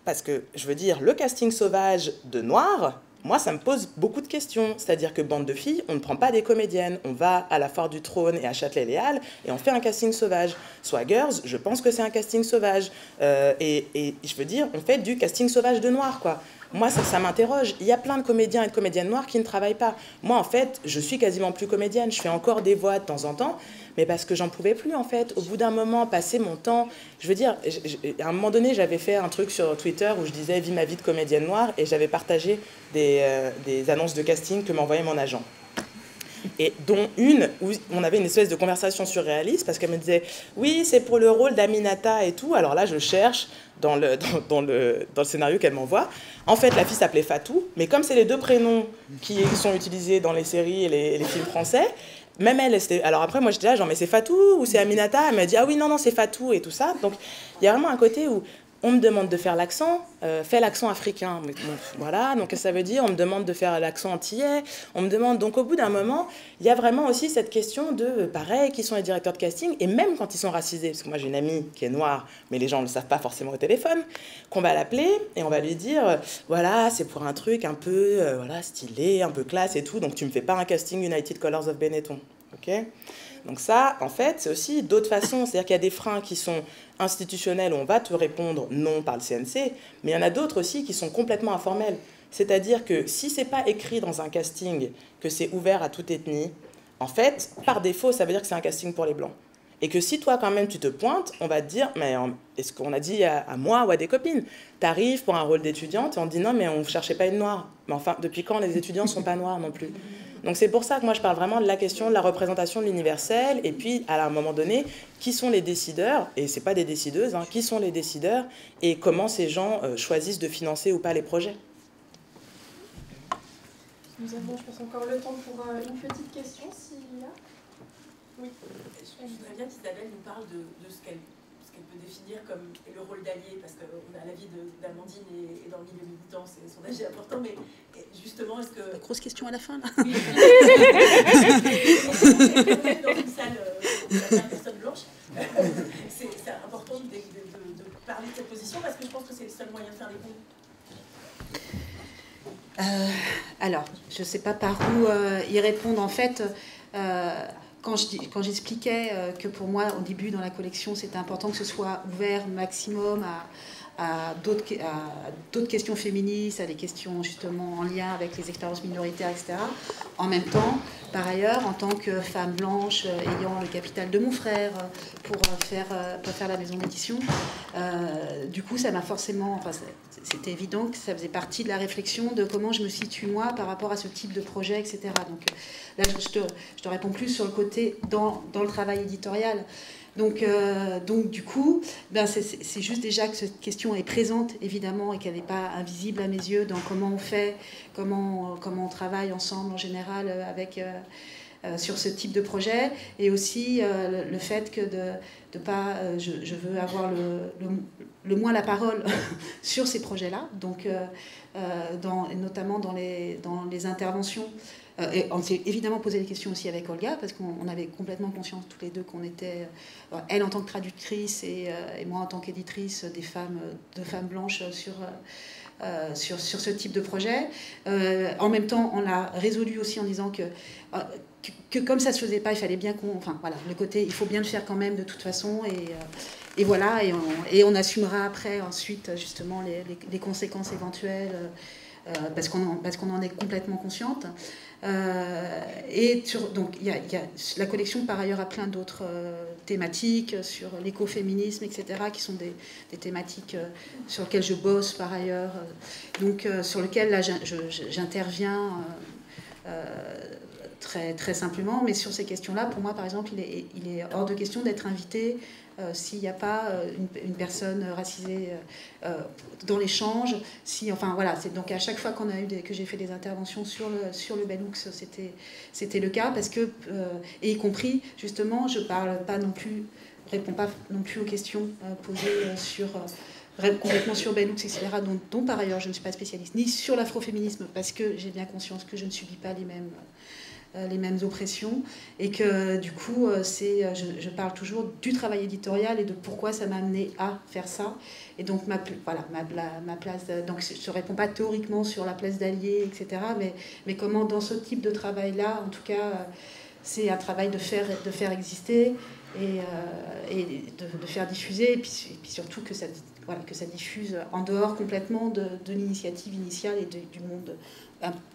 Parce que, je veux dire, le casting sauvage de noirs, moi, ça me pose beaucoup de questions. C'est-à-dire que bande de filles, on ne prend pas des comédiennes. On va à la Foire du Trône et à Châtelet-Léal et on fait un casting sauvage. Swaggers, je pense que c'est un casting sauvage. Et je veux dire, on fait du casting sauvage de noirs, quoi. Moi, ça m'interroge. Il y a plein de comédiens et de comédiennes noirs qui ne travaillent pas. Moi, en fait, je suis quasiment plus comédienne. Je fais encore des voix de temps en temps, mais parce que j'en pouvais plus, en fait. Au bout d'un moment, passer mon temps... Je veux dire, à un moment donné, j'avais fait un truc sur Twitter où je disais « Vis ma vie de comédienne noire » et j'avais partagé des annonces de casting que m'envoyait mon agent. Et dont une où on avait une espèce de conversation surréaliste parce qu'elle me disait « Oui, c'est pour le rôle d'Aminata et tout. » Alors là, je cherche dans le scénario qu'elle m'envoie. En fait, la fille s'appelait Fatou, mais comme c'est les deux prénoms qui sont utilisés dans les séries et les films français, même elle, alors après, moi j'étais là, genre, mais c'est Fatou ou c'est Aminata? Elle m'a dit, ah oui, non, c'est Fatou et tout ça. Donc, il y a vraiment un côté où on me demande de faire l'accent, fais l'accent africain. Bon, voilà, donc ça veut dire, on me demande de faire l'accent antillais, on me demande, donc au bout d'un moment, il y a vraiment aussi cette question de, pareil, qui sont les directeurs de casting, et même quand ils sont racisés, parce que moi j'ai une amie qui est noire, mais les gens ne le savent pas forcément au téléphone, qu'on va l'appeler, et on va lui dire, voilà, c'est pour un truc un peu, voilà, stylé, un peu classe et tout, donc tu me fais pas un casting United Colors of Benetton, ok? Donc ça, en fait, c'est aussi d'autres façons. C'est-à-dire qu'il y a des freins qui sont institutionnels où on va te répondre non par le CNC, mais il y en a d'autres aussi qui sont complètement informels. C'est-à-dire que si c'est pas écrit dans un casting que c'est ouvert à toute ethnie, en fait, par défaut, ça veut dire que c'est un casting pour les Blancs. Et que si toi, quand même, tu te pointes, on va te dire, mais est-ce qu'on a dit à moi ou à des copines, t'arrives pour un rôle d'étudiante et on te dit non, mais on ne cherchait pas une noire. Mais enfin, depuis quand les étudiants ne sont pas noirs non plus? Donc c'est pour ça que moi je parle vraiment de la question de la représentation de l'universel et puis à un moment donné, qui sont les décideurs, et ce n'est pas des décideuses, hein, qui sont les décideurs et comment ces gens choisissent de financer ou pas les projets. Nous avons, je pense, encore le temps pour une petite question, s'il y a. Oui. Je voudrais bien qu'Isabelle nous parle de ce qu'elle peut définir comme le rôle d'allié, parce qu'on a l'avis d'Amandine et dans le milieu militant, son âge est important, mais justement, est-ce que... La grosse question à la fin, là. Oui. Dans une salle où il y a plein de personnes blanches, c'est important de parler de cette position, parce que je pense que c'est le seul moyen de faire les bons. Alors, je ne sais pas par où y répondre. En fait, quand j'expliquais que pour moi, au début, dans la collection, c'était important que ce soit ouvert maximum à d'autres questions féministes, à des questions justement en lien avec les expériences minoritaires, etc. En même temps, par ailleurs, en tant que femme blanche ayant le capital de mon frère pour faire la maison d'édition, du coup, ça m'a forcément... Enfin, c'était évident que ça faisait partie de la réflexion de comment je me situe moi par rapport à ce type de projet, etc. Donc là, je te réponds plus sur le côté dans le travail éditorial. Donc du coup, c'est juste déjà que cette question est présente, évidemment, et qu'elle n'est pas invisible à mes yeux dans comment on fait, comment on travaille ensemble en général sur ce type de projet, et aussi le fait que de pas, je veux avoir le moins la parole sur ces projets-là, donc notamment dans les interventions. Et on s'est évidemment posé des questions aussi avec Olga, parce qu'on avait complètement conscience toutes les deux qu'on était, elle en tant que traductrice et moi en tant qu'éditrice, deux femmes blanches sur ce type de projet. En même temps, on l'a résolu aussi en disant que comme ça ne se faisait pas, il fallait bien qu'on... Enfin, voilà, le côté, il faut bien le faire quand même de toute façon, et voilà, et on assumera après, ensuite, justement, les conséquences éventuelles, parce qu'on en est complètement consciente. Donc il y a la collection par ailleurs a plein d'autres thématiques sur l'écoféminisme, etc., qui sont des thématiques sur lesquelles je bosse par ailleurs, donc sur lesquelles là j'interviens très simplement, mais sur ces questions-là, pour moi, par exemple, il est hors de question d'être invité s'il n'y a pas une personne racisée dans l'échange. Enfin, voilà, donc à chaque fois que j'ai fait des interventions sur le Bell Hooks, c'était le cas, parce que, et y compris, justement, je réponds pas non plus aux questions posées complètement sur Bell Hooks, etc., dont par ailleurs je ne suis pas spécialiste, ni sur l'afroféminisme, parce que j'ai bien conscience que je ne subis pas les mêmes oppressions, et que du coup je parle toujours du travail éditorial et de pourquoi ça m'a amené à faire ça. Et donc ma place, donc je ne réponds pas théoriquement sur la place d'allié, etc., mais comment dans ce type de travail-là, en tout cas, c'est un travail de faire exister et de faire diffuser, et puis surtout que ça diffuse en dehors complètement de l'initiative initiale et du monde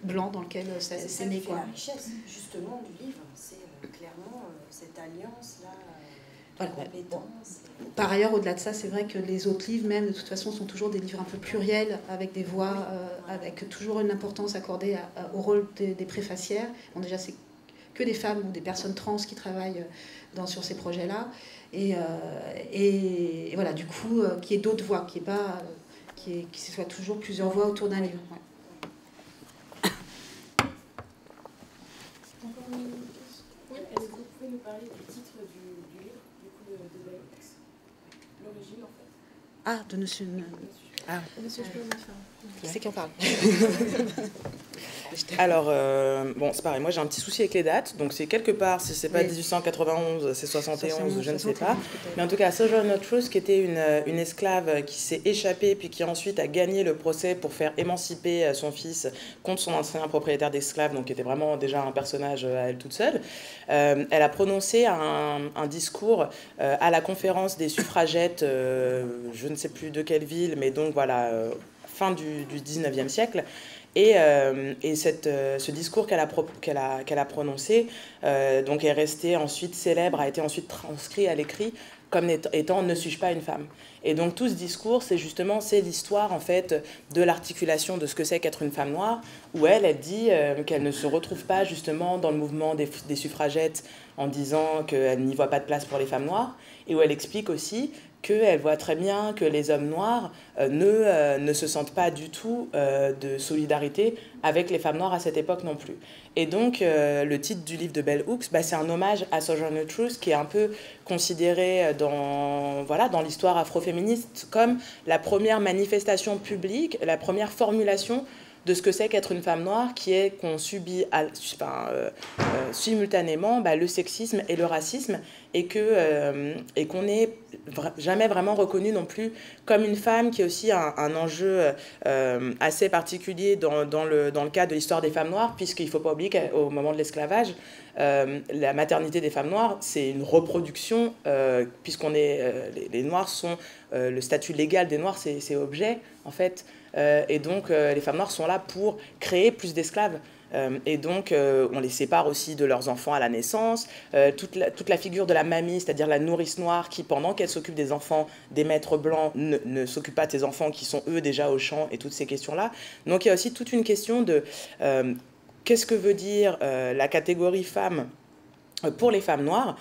blanc dans lequel c'est né. C'est la richesse, justement, du livre. C'est clairement cette alliance-là, compétence. Par ailleurs, au-delà de ça, c'est vrai que les autres livres, même, de toute façon, sont toujours des livres un peu pluriels, avec des voix, avec toujours une importance accordée au rôle des préfacières. Bon, déjà, c'est que des femmes ou des personnes trans qui travaillent sur ces projets-là. Et voilà, du coup, qu'il y ait d'autres voix, qu'il soit toujours plusieurs voix autour d'un livre. Ouais. Oui, est-ce que vous pouvez nous parler du titre du livre, du coup, de Bell Hooks, l'origine, en fait? Ah, de Monsieur... Ah, Monsieur, je peux c'est qui en parle. Alors, bon, c'est pareil, moi j'ai un petit souci avec les dates, donc c'est quelque part, si c'est pas 1891, c'est 71, je ne sais pas. Mais en tout cas, Sojourner Truth, qui était une esclave qui s'est échappée, puis qui ensuite a gagné le procès pour faire émanciper son fils contre son ancien propriétaire d'esclaves, donc qui était vraiment déjà un personnage à elle toute seule. Elle a prononcé un discours à la conférence des suffragettes, je ne sais plus de quelle ville, mais donc voilà, fin du 19e siècle. Et ce discours qu'elle a prononcé donc est resté ensuite célèbre, a été ensuite transcrit à l'écrit comme étant « Ne suis-je pas une femme ?» Et donc tout ce discours, c'est l'histoire en fait de l'articulation de ce que c'est qu'être une femme noire, où elle dit qu'elle ne se retrouve pas justement dans le mouvement des suffragettes en disant qu'elle n'y voit pas de place pour les femmes noires, et où elle explique aussi qu'elle voit très bien que les hommes noirs ne se sentent pas du tout de solidarité avec les femmes noires à cette époque non plus. Et donc, le titre du livre de Bell Hooks, c'est un hommage à Sojourner Truth, qui est un peu considéré dans l'histoire afroféministe comme la première manifestation publique, la première formulation de ce que c'est qu'être une femme noire, qui est qu'on subit simultanément le sexisme et le racisme, et qu'on n'est jamais vraiment reconnu non plus comme une femme, qui est aussi un enjeu assez particulier dans le cadre de l'histoire des femmes noires, puisqu'il ne faut pas oublier qu'au moment de l'esclavage, la maternité des femmes noires, c'est une reproduction, les Noirs sont... le statut légal des Noirs, c'est objet, en fait. Et donc, les femmes noires sont là pour créer plus d'esclaves. Et donc, on les sépare aussi de leurs enfants à la naissance. Toute la figure de la mamie, c'est-à-dire la nourrice noire, qui, pendant qu'elle s'occupe des enfants des maîtres blancs, ne s'occupe pas des enfants qui sont, eux, déjà au champ, et toutes ces questions-là. Donc, il y a aussi toute une question de qu'est-ce que veut dire la catégorie femme pour les femmes noires,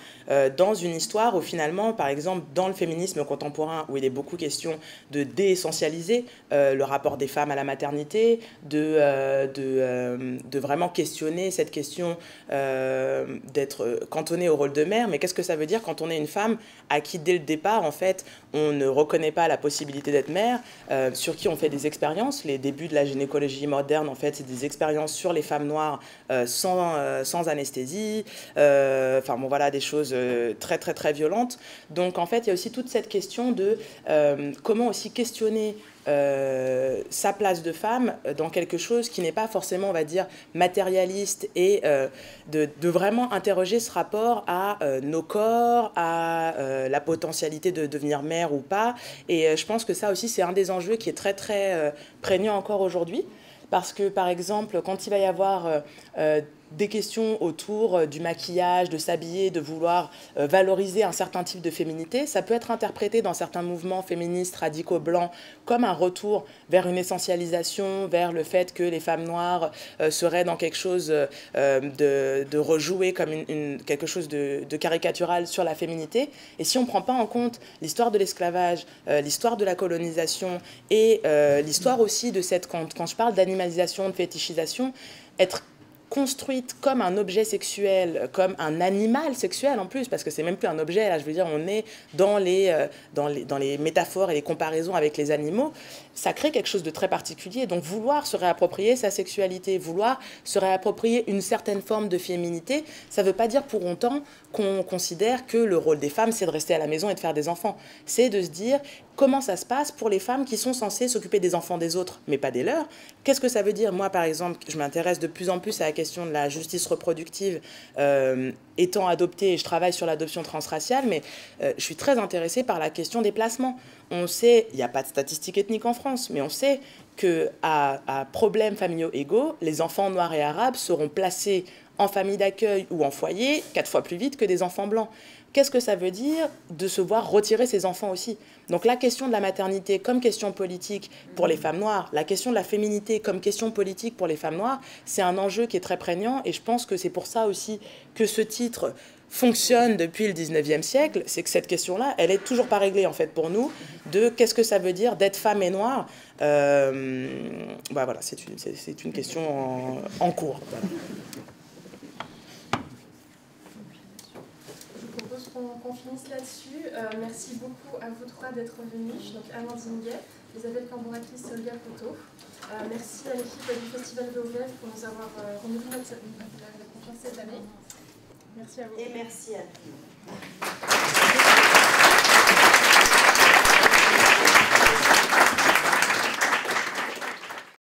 dans une histoire où finalement, par exemple, dans le féminisme contemporain, où il est beaucoup question de déessentialiser le rapport des femmes à la maternité, de vraiment questionner cette question d'être cantonnée au rôle de mère, mais qu'est-ce que ça veut dire quand on est une femme à qui, dès le départ, en fait, on ne reconnaît pas la possibilité d'être mère, sur qui on fait des expériences. Les débuts de la gynécologie moderne, en fait, c'est des expériences sur les femmes noires sans anesthésie, des choses très, très, très violentes. Donc, en fait, il y a aussi toute cette question de comment aussi questionner sa place de femme dans quelque chose qui n'est pas forcément, on va dire, matérialiste, et de vraiment interroger ce rapport à nos corps, à la potentialité de devenir mère ou pas. Et je pense que ça aussi, c'est un des enjeux qui est très, très prégnant encore aujourd'hui. Parce que, par exemple, quand il va y avoir des questions autour du maquillage, de s'habiller, de vouloir valoriser un certain type de féminité, ça peut être interprété dans certains mouvements féministes radicaux blancs comme un retour vers une essentialisation, vers le fait que les femmes noires seraient dans quelque chose de rejoué comme quelque chose de caricatural sur la féminité. Et si on ne prend pas en compte l'histoire de l'esclavage, l'histoire de la colonisation et l'histoire aussi de cette, quand je parle d'animalisation, de fétichisation, être construite comme un objet sexuel, comme un animal sexuel en plus, parce que c'est même plus un objet, là je veux dire, on est dans les métaphores et les comparaisons avec les animaux, ça crée quelque chose de très particulier. Donc vouloir se réapproprier sa sexualité, vouloir se réapproprier une certaine forme de féminité, ça ne veut pas dire pour autant qu'on considère que le rôle des femmes, c'est de rester à la maison et de faire des enfants. C'est de se dire comment ça se passe pour les femmes qui sont censées s'occuper des enfants des autres, mais pas des leurs. Qu'est-ce que ça veut dire? Moi, par exemple, je m'intéresse de plus en plus à la question de la justice reproductive, étant adoptée, et je travaille sur l'adoption transraciale, mais je suis très intéressée par la question des placements. On sait, il n'y a pas de statistiques ethniques en France, mais on sait qu'à problèmes familiaux égaux, les enfants noirs et arabes seront placés en famille d'accueil ou en foyer 4 fois plus vite que des enfants blancs. Qu'est-ce que ça veut dire de se voir retirer ses enfants aussi? Donc la question de la maternité comme question politique pour les femmes noires, la question de la féminité comme question politique pour les femmes noires, c'est un enjeu qui est très prégnant et je pense que c'est pour ça aussi que ce titre fonctionne depuis le 19e siècle, c'est que cette question-là, elle est toujours pas réglée en fait pour nous, de qu'est-ce que ça veut dire d'être femme et noire. Voilà, c'est une question en cours. Voilà. Qu'on finisse là-dessus. Merci beaucoup à vous trois d'être venus. Donc Amandine Gay, Isabelle Cambourakis, Olga Poto. Merci à l'équipe du Festival VOVF pour nous avoir renouvelé la confiance cette année. Merci à vous. Et merci à vous.